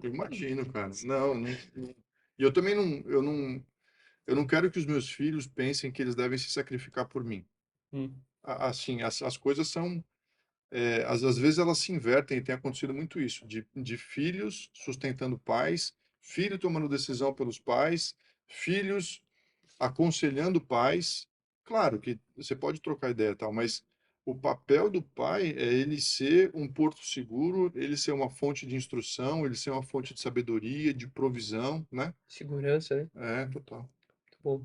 Eu imagino, cara. Não, e eu também eu não quero que os meus filhos pensem que eles devem se sacrificar por mim. Hum, Assim, as coisas são às vezes elas se invertem e tem acontecido muito isso, de filhos sustentando pais, filho tomando decisão pelos pais, filhos aconselhando pais. Claro que você pode trocar ideia e tal, mas o papel do pai é ele ser um porto seguro, ele ser uma fonte de instrução, ele ser uma fonte de sabedoria, de provisão, né? segurança, né? É, total. Muito bom.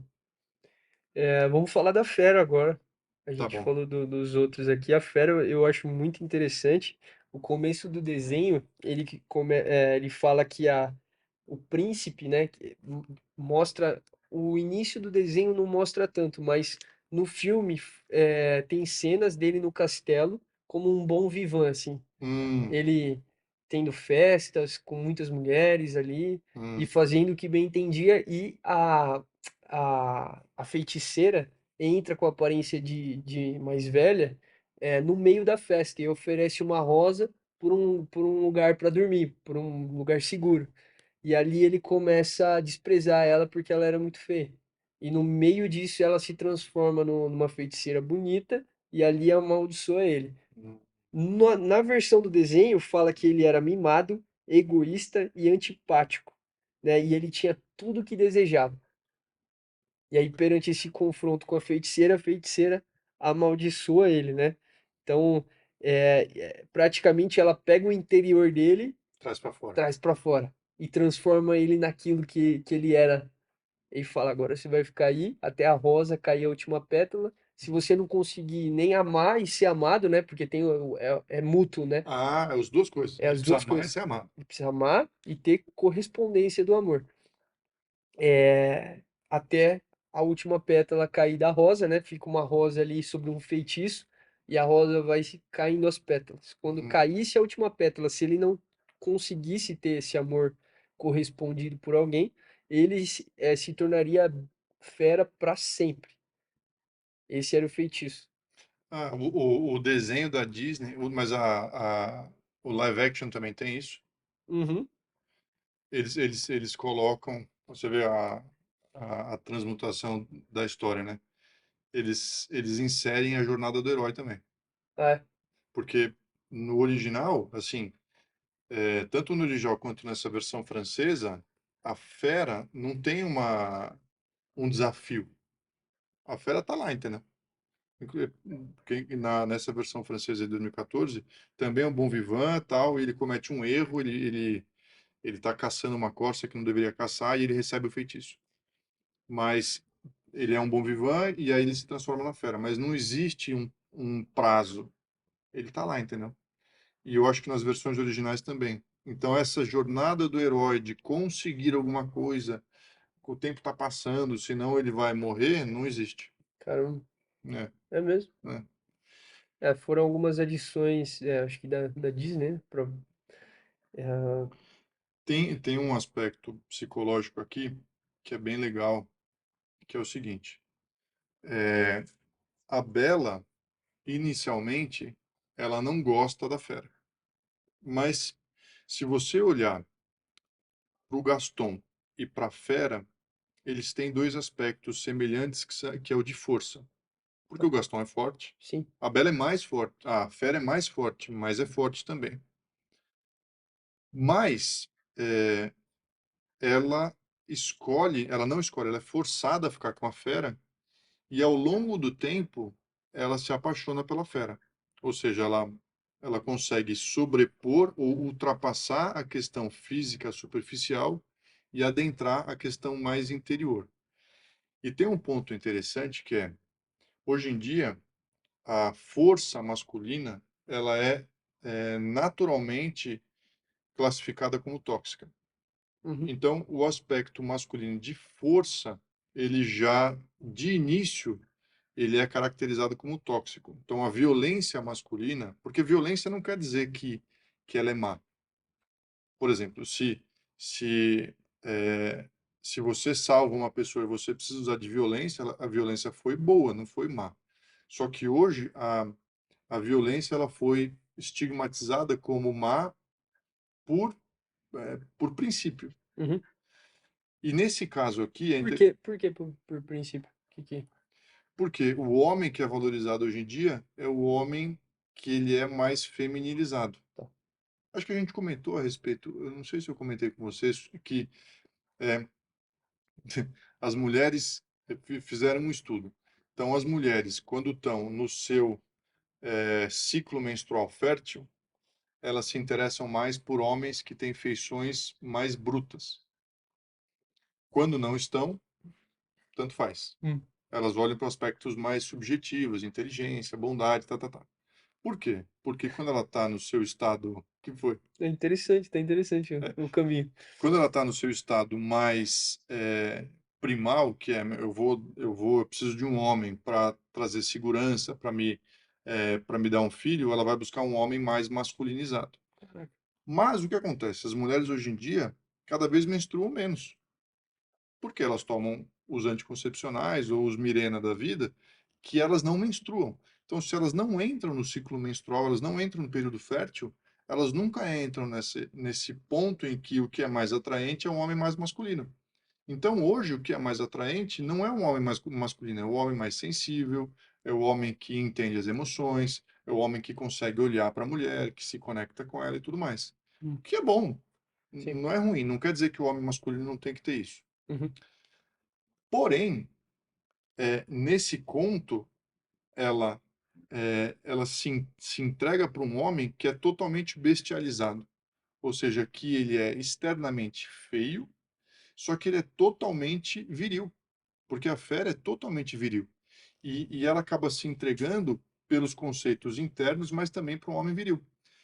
É, vamos falar da Fera agora. A Tá gente bom. falou dos outros aqui. A Fera eu acho muito interessante. O começo do desenho, ele fala que o príncipe, né, mostra. O início do desenho não mostra tanto, mas no filme tem cenas dele no castelo como um bom vivant, assim. Hum, Ele tendo festas com muitas mulheres ali e hum, fazendo o que bem entendia, e a feiticeira entra com a aparência de mais velha no meio da festa e oferece uma rosa por um lugar para dormir, por um lugar seguro. E ali ele começa a desprezar ela porque ela era muito feia. E no meio disso ela se transforma numa feiticeira bonita e ali amaldiçoa ele. hum, Na versão do desenho, fala que ele era mimado, egoísta e antipático, né? E ele tinha tudo o que desejava. E aí, perante esse confronto com a feiticeira amaldiçoa ele, né? Então, praticamente ela pega o interior dele, Traz pra fora. traz para fora e transforma ele naquilo que ele era. Ele fala: agora você vai ficar aí até a rosa cair a última pétala. Se você não conseguir nem amar e ser amado, né? Porque é mútuo, né? Ah, é as duas coisas. É Ele as precisa duas amar e coisas. ser amado. Ele precisa amar e ter correspondência do amor. É, até a última pétala cair da rosa, né? Fica uma rosa ali sobre um feitiço e a rosa vai caindo as pétalas. Quando Hum. caísse a última pétala, se ele não conseguisse ter esse amor correspondido por alguém, ele se tornaria fera para sempre. Esse era o feitiço. Ah, o desenho da Disney, mas o live action também tem isso. Uhum. Eles colocam, você vê a transmutação da história, né? Eles inserem a jornada do herói também. É, Porque no original, assim, tanto no original quanto nessa versão francesa, a fera não tem um desafio. A fera tá lá, entendeu? Nessa versão francesa de 2014, também é um bom vivant, tal, e ele comete um erro, ele tá caçando uma corça que não deveria caçar e ele recebe o feitiço. Mas ele é um bom vivant e aí ele se transforma na fera. Mas não existe um prazo. Ele tá lá, entendeu? E eu acho que nas versões originais também. Então, essa jornada do herói de conseguir alguma coisa, o tempo está passando, senão ele vai morrer, não existe. caramba, Né? é mesmo. Né? Foram algumas adições, acho que da Disney, né? É, Tem um aspecto psicológico aqui que é bem legal, que é o seguinte: a Bela, inicialmente, ela não gosta da fera. Mas, se você olhar para o Gaston e para a fera, eles têm dois aspectos semelhantes, que é o de força. Porque o Gaston é forte, sim. a Bela é mais forte, a fera é mais forte, mas é forte também. Mas é, ela não escolhe, ela é forçada a ficar com a fera e ao longo do tempo ela se apaixona pela fera. Ou seja, ela consegue sobrepor ou ultrapassar a questão física superficial e adentrar a questão mais interior. E tem um ponto interessante que é, hoje em dia, a força masculina ela é naturalmente classificada como tóxica. Uhum. Então, o aspecto masculino de força, ele já, de início, ele é caracterizado como tóxico. Então, a violência masculina, porque violência não quer dizer que ela é má. Por exemplo, se é, se você salva uma pessoa e você precisa usar de violência, a violência foi boa, não foi má. Só que hoje a violência ela foi estigmatizada como má por princípio. Uhum. E nesse caso aqui, Por que por princípio? porque o homem que é valorizado hoje em dia é o homem que ele é mais feminilizado. Tá. Acho que a gente comentou a respeito, eu não sei se eu comentei com vocês, que é, as mulheres fizeram um estudo. Então, as mulheres, quando estão no seu ciclo menstrual fértil, elas se interessam mais por homens que têm feições mais brutas. Quando não estão, tanto faz. Hum. Elas olham para aspectos mais subjetivos, inteligência, bondade, tá, tá, tá. Por quê? Porque quando ela está no seu estado, que foi? Tá interessante o caminho. Quando ela está no seu estado mais primal, que é eu preciso de um homem para trazer segurança, para me dar um filho, ela vai buscar um homem mais masculinizado. Caraca. Mas o que acontece? As mulheres hoje em dia cada vez menstruam menos, porque elas tomam os anticoncepcionais ou os Mirena da vida, que elas não menstruam. Então, se elas não entram no ciclo menstrual, elas não entram no período fértil, elas nunca entram nesse ponto em que o que é mais atraente é um homem mais masculino. Então, hoje, o que é mais atraente não é um homem mais masculino, é o homem mais sensível, é o homem que entende as emoções, é o homem que consegue olhar para a mulher, que se conecta com ela e tudo mais. O Hum. que é bom, Sim. não é ruim, não quer dizer que o homem masculino não tem que ter isso. Uhum. Porém, nesse conto, ela ela se entrega para um homem que é totalmente bestializado, ou seja, que ele é externamente feio, só que ele é totalmente viril, porque a fera é totalmente viril. E ela acaba se entregando pelos conceitos internos, mas também para um homem viril.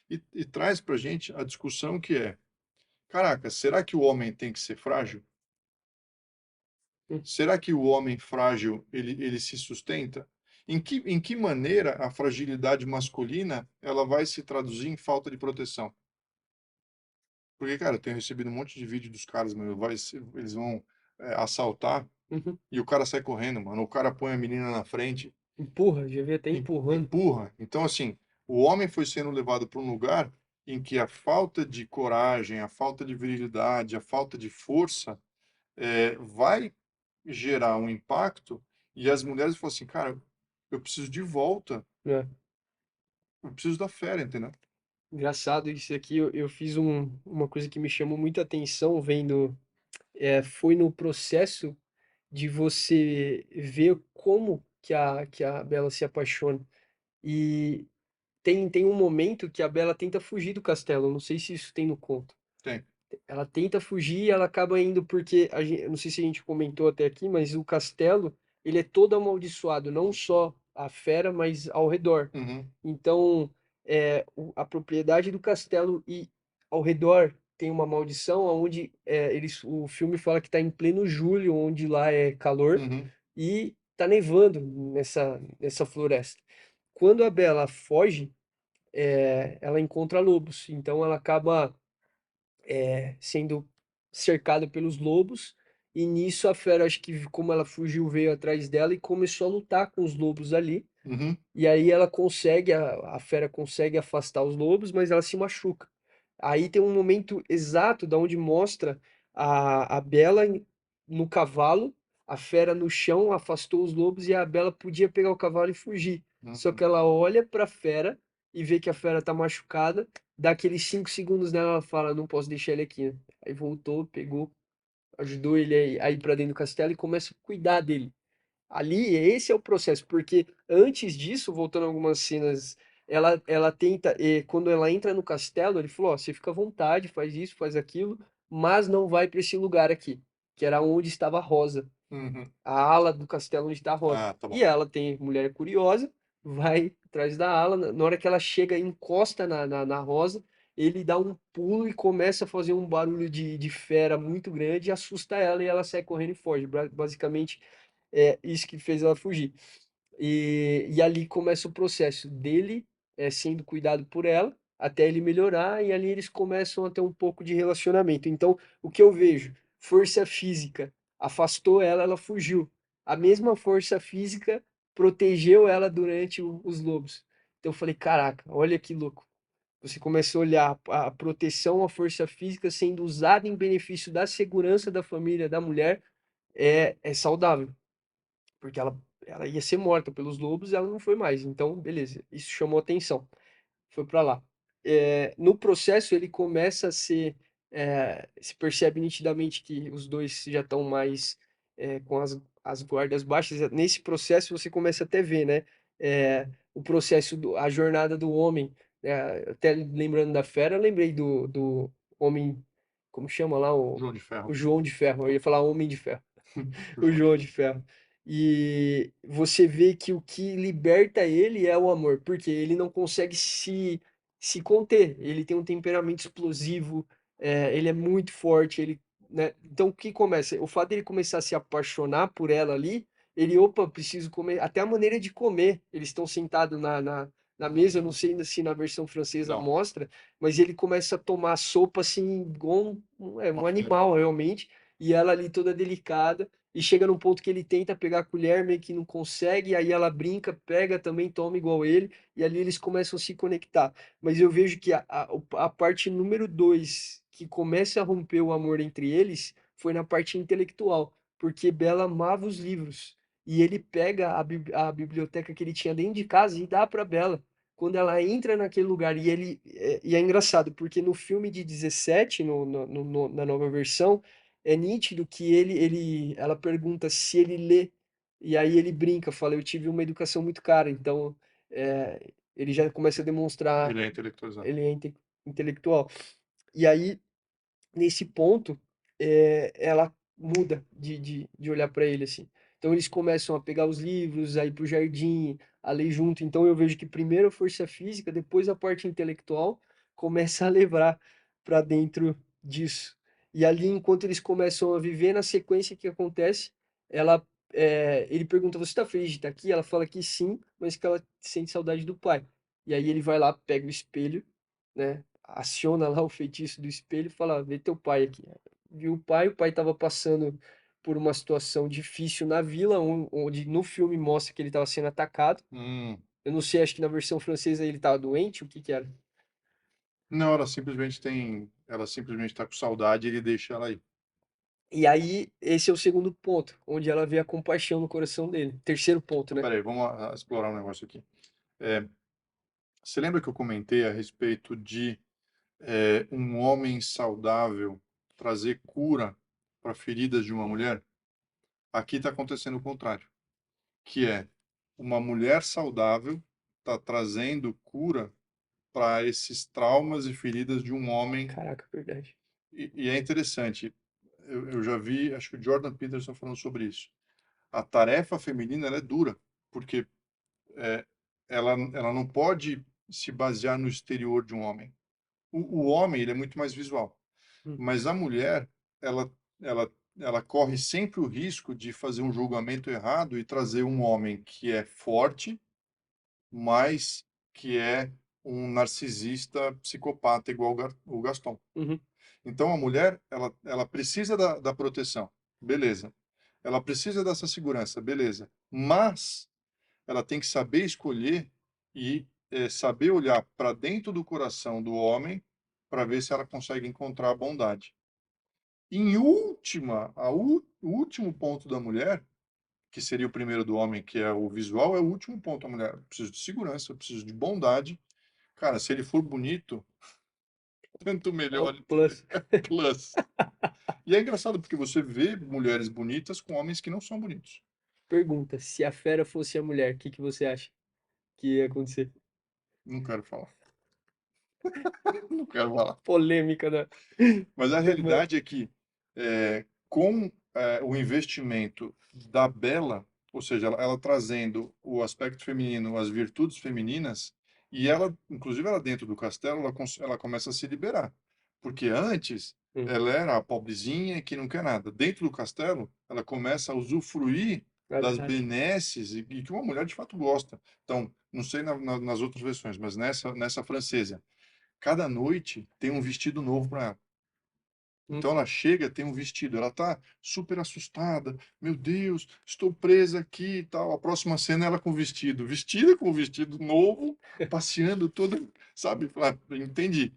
E traz para a gente a discussão que é: caraca, será que o homem tem que ser frágil? Hum, Será que o homem frágil ele se sustenta? Em que maneira a fragilidade masculina ela vai se traduzir em falta de proteção? Porque, cara, eu tenho recebido um monte de vídeo dos caras, mano, eles vão assaltar uhum. e o cara sai correndo, mano. O cara põe a menina na frente, Empurra, já vi até empurrando. empurra. Então, assim, o homem foi sendo levado para um lugar em que a falta de coragem, a falta de virilidade, a falta de força vai gerar um impacto e as mulheres falam assim, cara, eu preciso de volta, Né? eu preciso da fera, entendeu? Engraçado isso aqui, eu fiz uma coisa que me chamou muita atenção vendo, foi no processo de você ver como que a Bella se apaixona. E tem um momento que a Bella tenta fugir do castelo, eu não sei se isso tem no conto. Tem. Ela tenta fugir e ela acaba indo porque eu não sei se a gente comentou até aqui, mas o castelo, ele é todo amaldiçoado, não só a fera, mas ao redor. Uhum, Então, a propriedade do castelo e ao redor tem uma maldição, onde o filme fala que está em pleno julho, onde lá é calor uhum, e está nevando nessa floresta. Quando a Bella foge, ela encontra lobos, então ela acaba sendo cercada pelos lobos, e nisso a fera, acho que como ela fugiu, veio atrás dela e começou a lutar com os lobos ali. uhum, E aí ela consegue, a fera consegue afastar os lobos, mas ela se machuca. Aí tem um momento exato da onde mostra a Bela no cavalo, a fera no chão, afastou os lobos e a Bela podia pegar o cavalo e fugir. Só uhum, que ela olha para a fera e vê que a fera tá machucada, dá aqueles 5 segundos nela, ela fala, não posso deixar ele aqui, né? Aí voltou, pegou, ajudou ele a ir para dentro do castelo e começa a cuidar dele. Ali, esse é o processo, porque antes disso, voltando a algumas cenas, ela tenta, quando ela entra no castelo, ele falou, ó, você fica à vontade, faz isso, faz aquilo, mas não vai para esse lugar aqui, que era onde estava a Rosa, uhum. a ala do castelo onde está a Rosa. Ah, tá E bom. ela tem mulher curiosa, vai atrás da ala, na hora que ela chega e encosta na Rosa, ele dá um pulo e começa a fazer um barulho de fera muito grande, e assusta ela e ela sai correndo e foge. Basicamente, é isso que fez ela fugir. E ali começa o processo dele sendo cuidado por ela, até ele melhorar, e ali eles começam a ter um pouco de relacionamento. Então, o que eu vejo? Força física afastou ela, ela fugiu. A mesma força física protegeu ela durante os lobos. Então eu falei, caraca, olha que louco. Você começa a olhar a proteção, a força física sendo usada em benefício da segurança da família, da mulher, é saudável, porque ela ia ser morta pelos lobos e ela não foi mais. Então, beleza, isso chamou atenção, foi para lá. No processo, ele começa a ser. Se percebe nitidamente que os dois já estão mais com as guardas baixas. Nesse processo, você começa até ver, né? O processo, a jornada do homem. Até lembrando da fera, eu lembrei do homem. Como chama lá? João de O Ferro. João de Ferro. Eu ia falar Homem de Ferro. O O João de João Ferro. de Ferro. E você vê que o que liberta ele é o amor, porque ele não consegue se conter. Ele tem um temperamento explosivo, ele é muito forte, ele, né? Então o que começa? O fato dele começar a se apaixonar por ela ali, ele, opa, preciso comer. Até a maneira de comer. Eles estão sentados na mesa, eu não sei ainda se na versão francesa Não, mostra, mas ele começa a tomar sopa assim, igual um imagina. animal realmente, e ela ali toda delicada. E chega num ponto que ele tenta pegar a colher, meio que não consegue, aí ela brinca, pega também, toma igual ele, e ali eles começam a se conectar. Mas eu vejo que a parte número dois, que começa a romper o amor entre eles, foi na parte intelectual, porque Bella amava os livros, e ele pega a biblioteca que ele tinha dentro de casa e dá para Bella. Quando ela entra naquele lugar, e é engraçado, porque no filme de 17, na nova versão, é nítido que ela pergunta se ele lê, e aí ele brinca, fala, eu tive uma educação muito cara, então ele já começa a demonstrar, Ele é intelectualizado. ele é intelectual. E aí, nesse ponto, ela muda de olhar para ele assim. Então eles começam a pegar os livros, a ir para o jardim, a ler junto. Então eu vejo que primeiro a força física, depois a parte intelectual começa a levar para dentro disso. E ali, enquanto eles começam a viver na sequência que acontece, ele pergunta: Você está feliz de estar aqui? Ela fala que sim, mas que ela sente saudade do pai. E aí ele vai lá, pega o espelho, né? Aciona lá o feitiço do espelho e fala: Vê teu pai aqui. Viu o pai estava passando por uma situação difícil na vila, onde no filme mostra que ele estava sendo atacado. Hum. Eu não sei, acho que na versão francesa ele estava doente, o que que era? Não, ela simplesmente está com saudade e ele deixa ela aí. E aí, esse é o segundo ponto, onde ela vê a compaixão no coração dele. Terceiro ponto, Então, né? peraí, vamos explorar um negócio aqui. É, você lembra que eu comentei a respeito de um homem saudável trazer cura para feridas de uma mulher? Aqui está acontecendo o contrário, que é uma mulher saudável está trazendo cura para esses traumas e feridas de um homem. Caraca, verdade. E é interessante, eu já vi, acho que o Jordan Peterson falando sobre isso. A tarefa feminina ela é dura, porque é, ela não pode se basear no exterior de um homem. O homem ele é muito mais visual, Hum, mas a mulher ela, ela corre sempre o risco de fazer um julgamento errado e trazer um homem que é forte, mas que é um narcisista psicopata igual o Gaston. uhum, Então a mulher ela precisa da proteção, beleza? Ela precisa dessa segurança, beleza? Mas ela tem que saber escolher e saber olhar para dentro do coração do homem para ver se ela consegue encontrar a bondade. Em última, o último ponto da mulher, que seria o primeiro do homem, que é o visual, é o último ponto da mulher. Eu preciso de segurança, eu preciso de bondade. Cara, se ele for bonito, tanto é o melhor, entendeu? plus. Plus. E é engraçado porque você vê mulheres bonitas com homens que não são bonitos. Pergunta: se a fera fosse a mulher, o que que você acha que ia acontecer? Não quero falar. Não quero falar. Polêmica da Mas a semana. realidade é que, com o investimento da Bela, ou seja, ela trazendo o aspecto feminino, as virtudes femininas, e ela, inclusive ela dentro do castelo, ela começa a se liberar. Porque antes Hum, ela era a pobrezinha que não quer nada. Dentro do castelo, ela começa a usufruir das verdade. benesses e que uma mulher de fato gosta. Então, não sei nas outras versões, mas nessa francesa, cada noite tem um vestido novo para ela. Hum. Então ela chega, tem um vestido, ela tá super assustada. Meu Deus, estou presa aqui e tal. A próxima cena ela com vestido, vestida com vestido novo, passeando toda, sabe? Fala, entendi.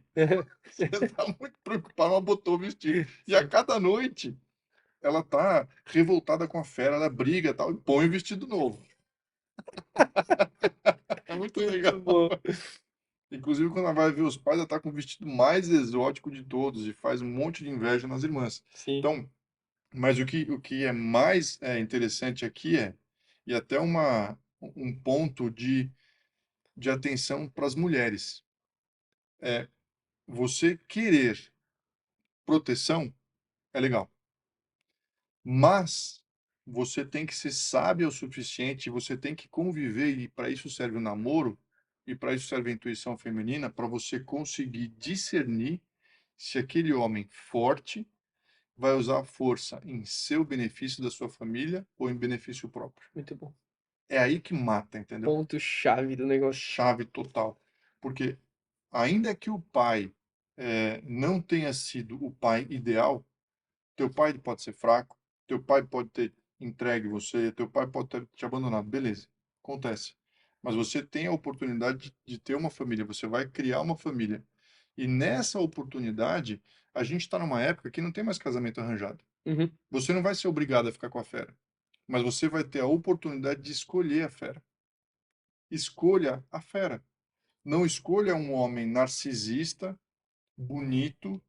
Você está muito preocupada, mas botou o vestido. E a Sim. cada noite ela tá revoltada com a fera, ela briga e tal, e põe o vestido novo. É muito Muito legal. bom. Inclusive, quando ela vai ver os pais, ela tá com o vestido mais exótico de todos e faz um monte de inveja nas irmãs. Sim. Então, mas o que é mais interessante aqui e até um ponto de atenção para as mulheres, é você querer proteção é legal, mas você tem que ser sábio o suficiente, você tem que conviver, e para isso serve o namoro, e para isso serve a intuição feminina, para você conseguir discernir se aquele homem forte vai usar a força em seu benefício da sua família ou em benefício próprio. Muito bom. É aí que mata, entendeu? Ponto-chave do negócio. Chave total. Porque ainda que o pai não tenha sido o pai ideal, teu pai pode ser fraco, teu pai pode ter entregue você, teu pai pode ter te abandonado, beleza, acontece. Mas você tem a oportunidade de ter uma família, você vai criar uma família. E nessa oportunidade, a gente está numa época que não tem mais casamento arranjado. Uhum. Você não vai ser obrigado a ficar com a fera, mas você vai ter a oportunidade de escolher a fera. Escolha a fera. Não escolha um homem narcisista, bonito,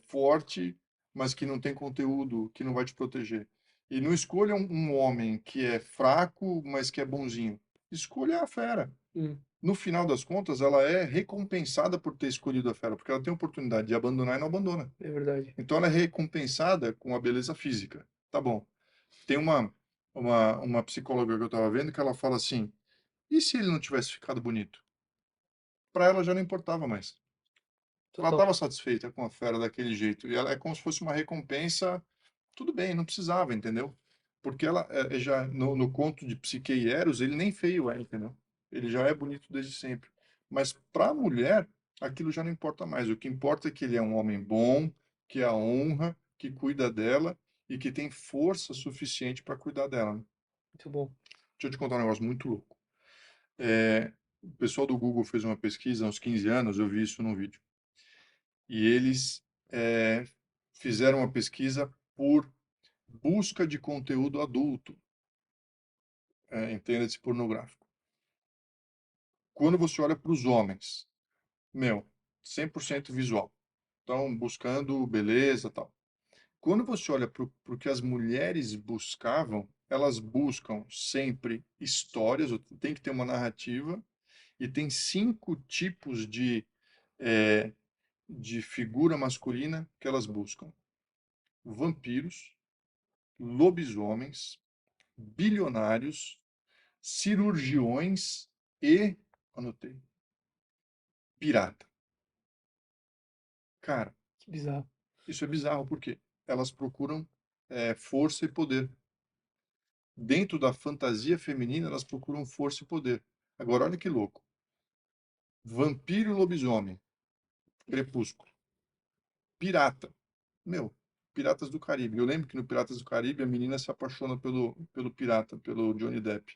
forte, mas que não tem conteúdo, que não vai te proteger. E não escolha um homem que é fraco, mas que é bonzinho. escolha a fera. Hum, No final das contas, ela é recompensada por ter escolhido a fera, porque ela tem a oportunidade de abandonar e não abandona. é verdade. Então ela é recompensada com a beleza física. Tá bom. Tem uma psicóloga que eu estava vendo que ela fala assim: e se ele não tivesse ficado bonito? Para ela já não importava mais. Ela Total. estava satisfeita com a fera daquele jeito. E ela é como se fosse uma recompensa. Tudo bem, não precisava, entendeu? Porque ela já no conto de Psique e Eros, ele nem feio é, entendeu? Ele já é bonito desde sempre. Mas para a mulher, aquilo já não importa mais. O que importa é que ele é um homem bom, que a honra, que cuida dela e que tem força suficiente para cuidar dela, né? Muito bom. Deixa eu te contar um negócio muito louco. O pessoal do Google fez uma pesquisa há uns 15 anos, eu vi isso num vídeo. E eles eh, fizeram uma pesquisa por busca de conteúdo adulto, entenda-se pornográfico. Quando você olha para os homens, meu, 100% visual. Estão buscando beleza, tal. Quando você olha para o que as mulheres buscavam, elas buscam sempre histórias, tem que ter uma narrativa, e tem 5 tipos de figura masculina que elas buscam: vampiros, lobisomens, bilionários, cirurgiões e, anotei, pirata. Cara, Que bizarro. isso é bizarro porque elas procuram força e poder. Dentro da fantasia feminina, elas procuram força e poder. Agora, olha que louco. Vampiro e lobisomem, crepúsculo. Pirata. Meu, Piratas do Caribe. Eu lembro que no Piratas do Caribe a menina se apaixona pelo pirata, pelo Johnny Depp.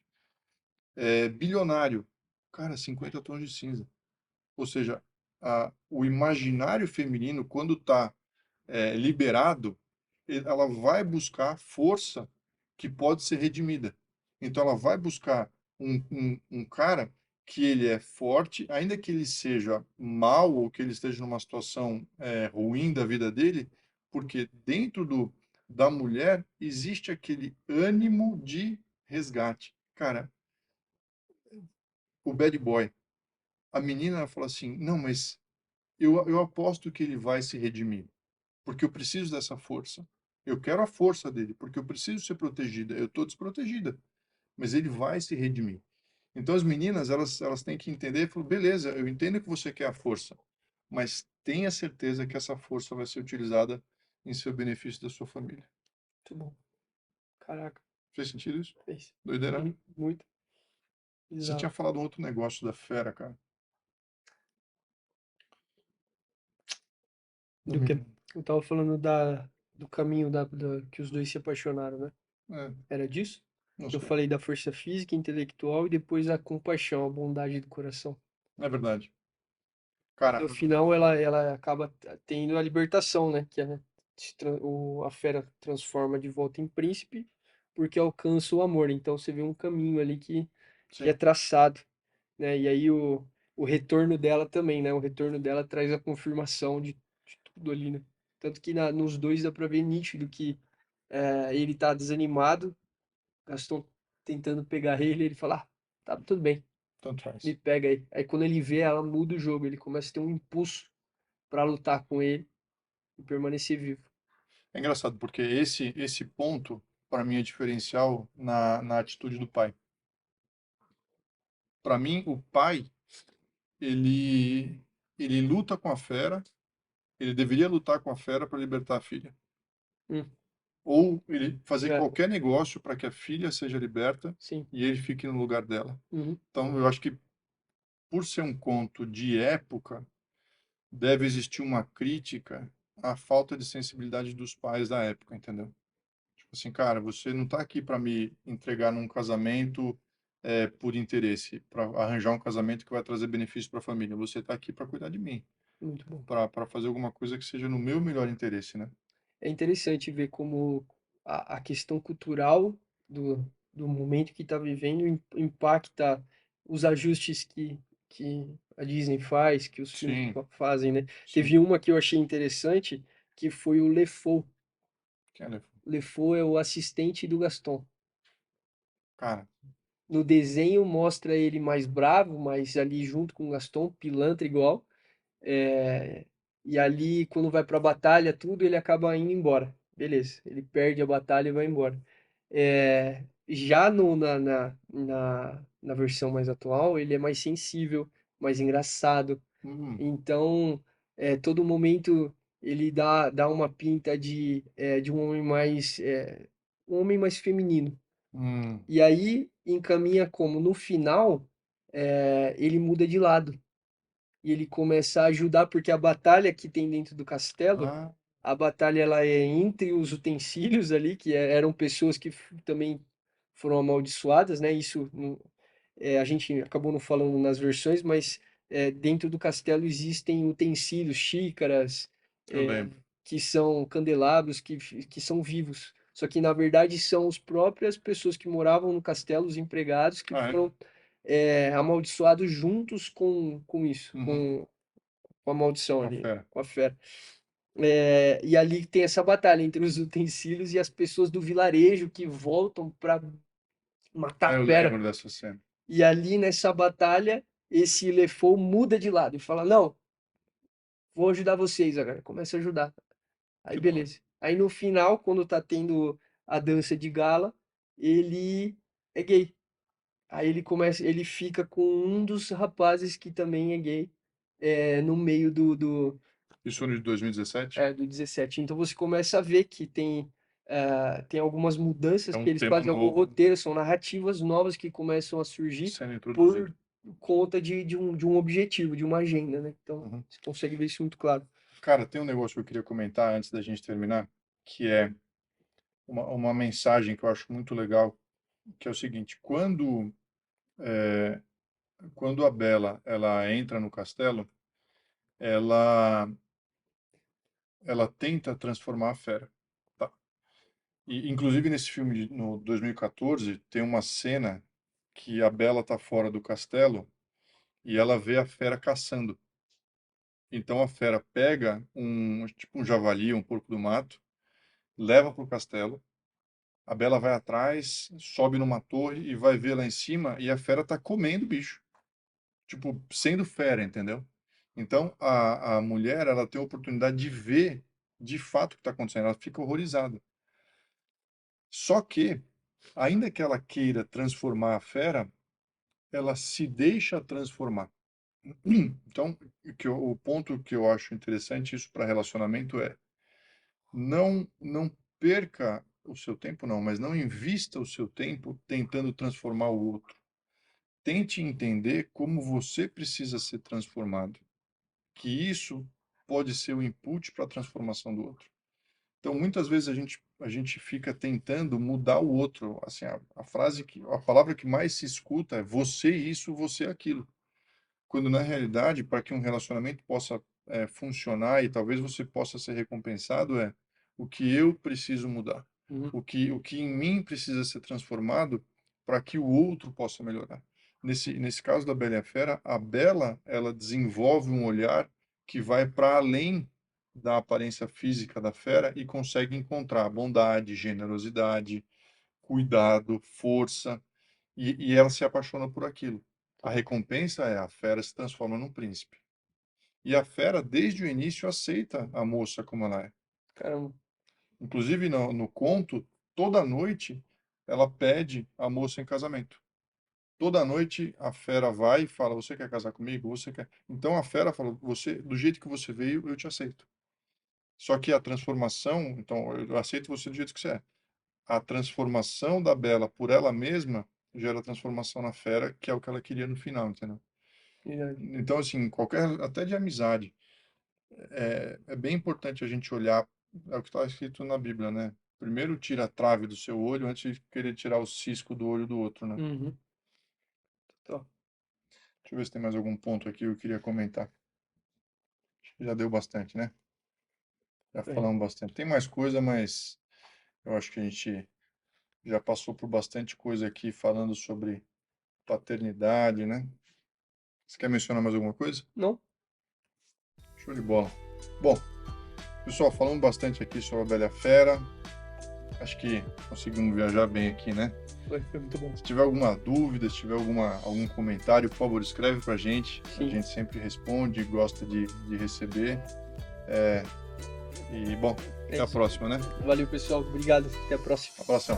Bilionário. Cara, 50 tons de cinza. Ou seja, o imaginário feminino, quando está liberado, ela vai buscar força que pode ser redimida. Então, ela vai buscar um cara que ele é forte, ainda que ele seja mal ou que ele esteja numa situação ruim da vida dele, porque dentro da mulher existe aquele ânimo de resgate. Cara, o bad boy, a menina ela fala assim: não, mas eu aposto que ele vai se redimir, porque eu preciso dessa força. Eu quero a força dele, porque eu preciso ser protegida. Eu estou desprotegida, mas ele vai se redimir. Então as meninas, elas têm que entender, falar, beleza, eu entendo que você quer a força, mas tenha certeza que essa força vai ser utilizada em seu benefício da sua família. Muito bom. Caraca, Fez sentido isso? fez. Doideira, né? Muito Você bizarro. tinha falado um outro negócio da fera, cara. Não Do me que? lembro. Eu tava falando do caminho que os dois se apaixonaram, né? É, Era disso? não Eu sei. falei da força física, intelectual e depois a compaixão, a bondade do coração. É verdade. E Cara, no final ela acaba tendo a libertação, né? Que é, a fera transforma de volta em príncipe porque alcança o amor. Então você vê um caminho ali que é sim, traçado, né? E aí o retorno dela também, né? O retorno dela traz a confirmação de tudo ali, né? Tanto que nos dois dá pra ver nítido que ele tá desanimado, Gaston tentando pegar ele fala, ah, tá tudo bem, tanto me faz. pega aí. Aí quando ele vê, ela muda o jogo, ele começa a ter um impulso pra lutar com ele e permanecer vivo. É engraçado, porque esse ponto, para mim, é diferencial na atitude do pai. Para mim, o pai, ele, ele luta com a fera, ele deveria lutar com a fera para libertar a filha. Hum, Ou ele fazer é, qualquer negócio para que a filha seja liberta sim. e ele fique no lugar dela. Uhum, Então, eu acho que, por ser um conto de época, deve existir uma crítica à falta de sensibilidade dos pais da época, entendeu? Tipo assim, cara, você não está aqui para me entregar num casamento por interesse, para arranjar um casamento que vai trazer benefício para a família. Você está aqui para cuidar de mim, muito bom. para fazer alguma coisa que seja no meu melhor interesse, né? É interessante ver como a questão cultural do momento que está vivendo impacta os ajustes que a Disney faz, que os filmes Sim, fazem, né? sim. Teve uma que eu achei interessante, que foi o LeFou. Quem é LeFou é o assistente do Gaston. cara, no desenho mostra ele mais bravo, mas ali junto com o Gaston, pilantra igual. É, e ali, quando vai pra batalha, tudo, ele acaba indo embora. Beleza, ele perde a batalha e vai embora. Já no, na versão mais atual, ele é mais sensível, mais engraçado. Hum, Então, todo momento ele dá uma pinta de um homem mais feminino. hum, E aí encaminha como no final ele muda de lado e ele começa a ajudar porque a batalha que tem dentro do castelo, ah, a batalha ela é entre os utensílios ali eram pessoas que também foram amaldiçoadas, né? Isso a gente acabou não falando nas versões, mas dentro do castelo existem utensílios, xícaras, eu é, lembro. que são candelabros, que são vivos. Só que, na verdade, são as próprias pessoas que moravam no castelo, os empregados, que Ah, é? foram amaldiçoados juntos com isso, Uhum, com a maldição uma ali, fera. com a fera. E ali tem essa batalha entre os utensílios e as pessoas do vilarejo que voltam para matar Ah, a eu fera. lembro dessa cena. E ali nessa batalha, esse Lefou muda de lado e fala: Não, vou ajudar vocês agora. Começa a ajudar. Aí Que da hora. beleza. Aí no final, quando tá tendo a dança de gala, ele é gay. Aí ele fica com um dos rapazes que também é gay, no meio Isso no de 2017? do 17. Então você começa a ver que tem algumas mudanças É um que eles tema fazem algum novo roteiro, são narrativas novas que começam a surgir sendo introduzido. por conta de um objetivo, de uma agenda, né? Então Uhum. você consegue ver isso muito claro. Cara, tem um negócio que eu queria comentar antes da gente terminar, que é uma mensagem que eu acho muito legal, que é o seguinte: quando a Bella ela entra no castelo, ela ela tenta transformar a fera. Tá? E inclusive nesse filme no 2014 tem uma cena que a Bella tá fora do castelo e ela vê a fera caçando. Então a fera pega tipo um javali, um porco do mato, leva para o castelo. A Bella vai atrás, sobe numa torre e vai ver lá em cima e a fera tá comendo o bicho. Tipo, sendo fera, entendeu? Então a mulher, ela tem a oportunidade de ver de fato o que está acontecendo. Ela fica horrorizada. Só que, ainda que ela queira transformar a fera, ela se deixa transformar. Então, o ponto que eu acho interessante isso para relacionamento é não perca o seu tempo, não, mas não invista o seu tempo tentando transformar o outro. Tente entender como você precisa ser transformado, que isso pode ser o input para a transformação do outro. Então, muitas vezes a gente fica tentando mudar o outro. Assim, a palavra que mais se escuta é você isso, você aquilo. Quando na realidade, para que um relacionamento possa funcionar e talvez você possa ser recompensado é o que eu preciso mudar, Uhum. o que em mim precisa ser transformado para que o outro possa melhorar. Nesse caso da Bela e a Fera, a Bela ela desenvolve um olhar que vai para além da aparência física da fera e consegue encontrar bondade, generosidade, cuidado, força e ela se apaixona por aquilo. A recompensa é a fera se transforma num príncipe. E a fera, desde o início, aceita a moça como ela é. Caramba. Inclusive, no conto, toda noite, ela pede a moça em casamento. Toda noite, a fera vai e fala: Você quer casar comigo? Você quer? Então, a fera fala: Você, do jeito que você veio, eu te aceito. Só que a transformação, então, eu aceito você do jeito que você é. A transformação da Bela por ela mesma gera transformação na fera, que é o que ela queria no final, entendeu? Verdade. Então, assim, qualquer, até de amizade, é bem importante a gente olhar, é o que está escrito na Bíblia, né? Primeiro tira a trave do seu olho antes de querer tirar o cisco do olho do outro, né? Uhum. Total. Deixa eu ver se tem mais algum ponto aqui que eu queria comentar. Acho que já deu bastante, né? Já É. falamos bastante. Tem mais coisa, mas eu acho que a gente já passou por bastante coisa aqui falando sobre paternidade, né? Você quer mencionar mais alguma coisa? Não? Show de bola. Bom, pessoal, falamos bastante aqui sobre a Bela e a Fera. acho que conseguimos viajar bem aqui, né? Foi muito bom. Se tiver alguma dúvida, se tiver algum comentário, por favor, escreve pra gente. A Sim. gente sempre responde, gosta de receber. E, bom, É até a isso. próxima, né? Valeu, pessoal. Obrigado. Até a próxima. Abração.